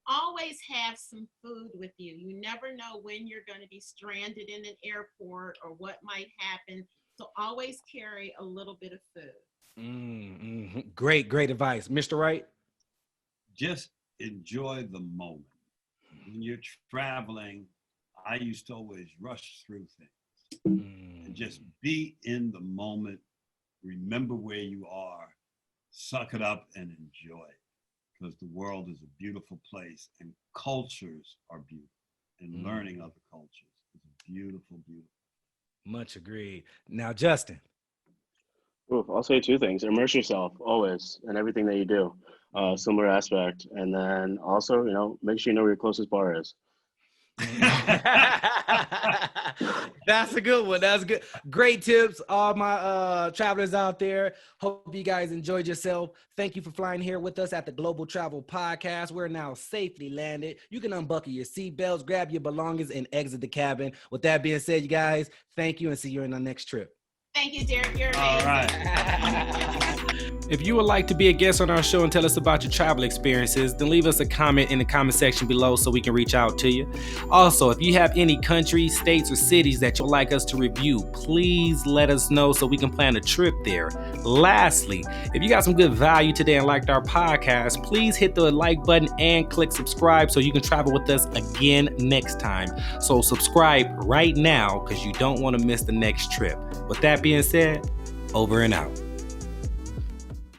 Always have some food with you. You never know when you're going to be stranded in an airport or what might happen. So always carry a little bit of food. Great advice. Mr. Wright? Just enjoy the moment. When you're traveling, I used to always rush through things. And just be in the moment. Remember where you are. Suck it up and enjoy it. Because the world is a beautiful place and cultures are beautiful. And learning other cultures is beautiful. Much agreed. Now, Justin. Ooh, I'll say two things. Immerse yourself always in everything that you do. Similar aspect. And then also, make sure you know where your closest bar is. That's a good one. That's good. Great tips. All my travelers out there. Hope you guys enjoyed yourself. Thank you for flying here with us at the Global Travel Podcast. We're now safely landed. You can unbuckle your seatbelts, grab your belongings, and exit the cabin. With that being said, you guys, thank you and see you on our next trip. Thank you, Derek. You're amazing. All right. If you would like to be a guest on our show and tell us about your travel experiences, then leave us a comment in the comment section below so we can reach out to you. Also, if you have any countries, states, or cities that you'd like us to review, please let us know so we can plan a trip there. Lastly, if you got some good value today and liked our podcast, please hit the like button and click subscribe so you can travel with us again next time. So subscribe right now because you don't want to miss the next trip. With that being said, over and out.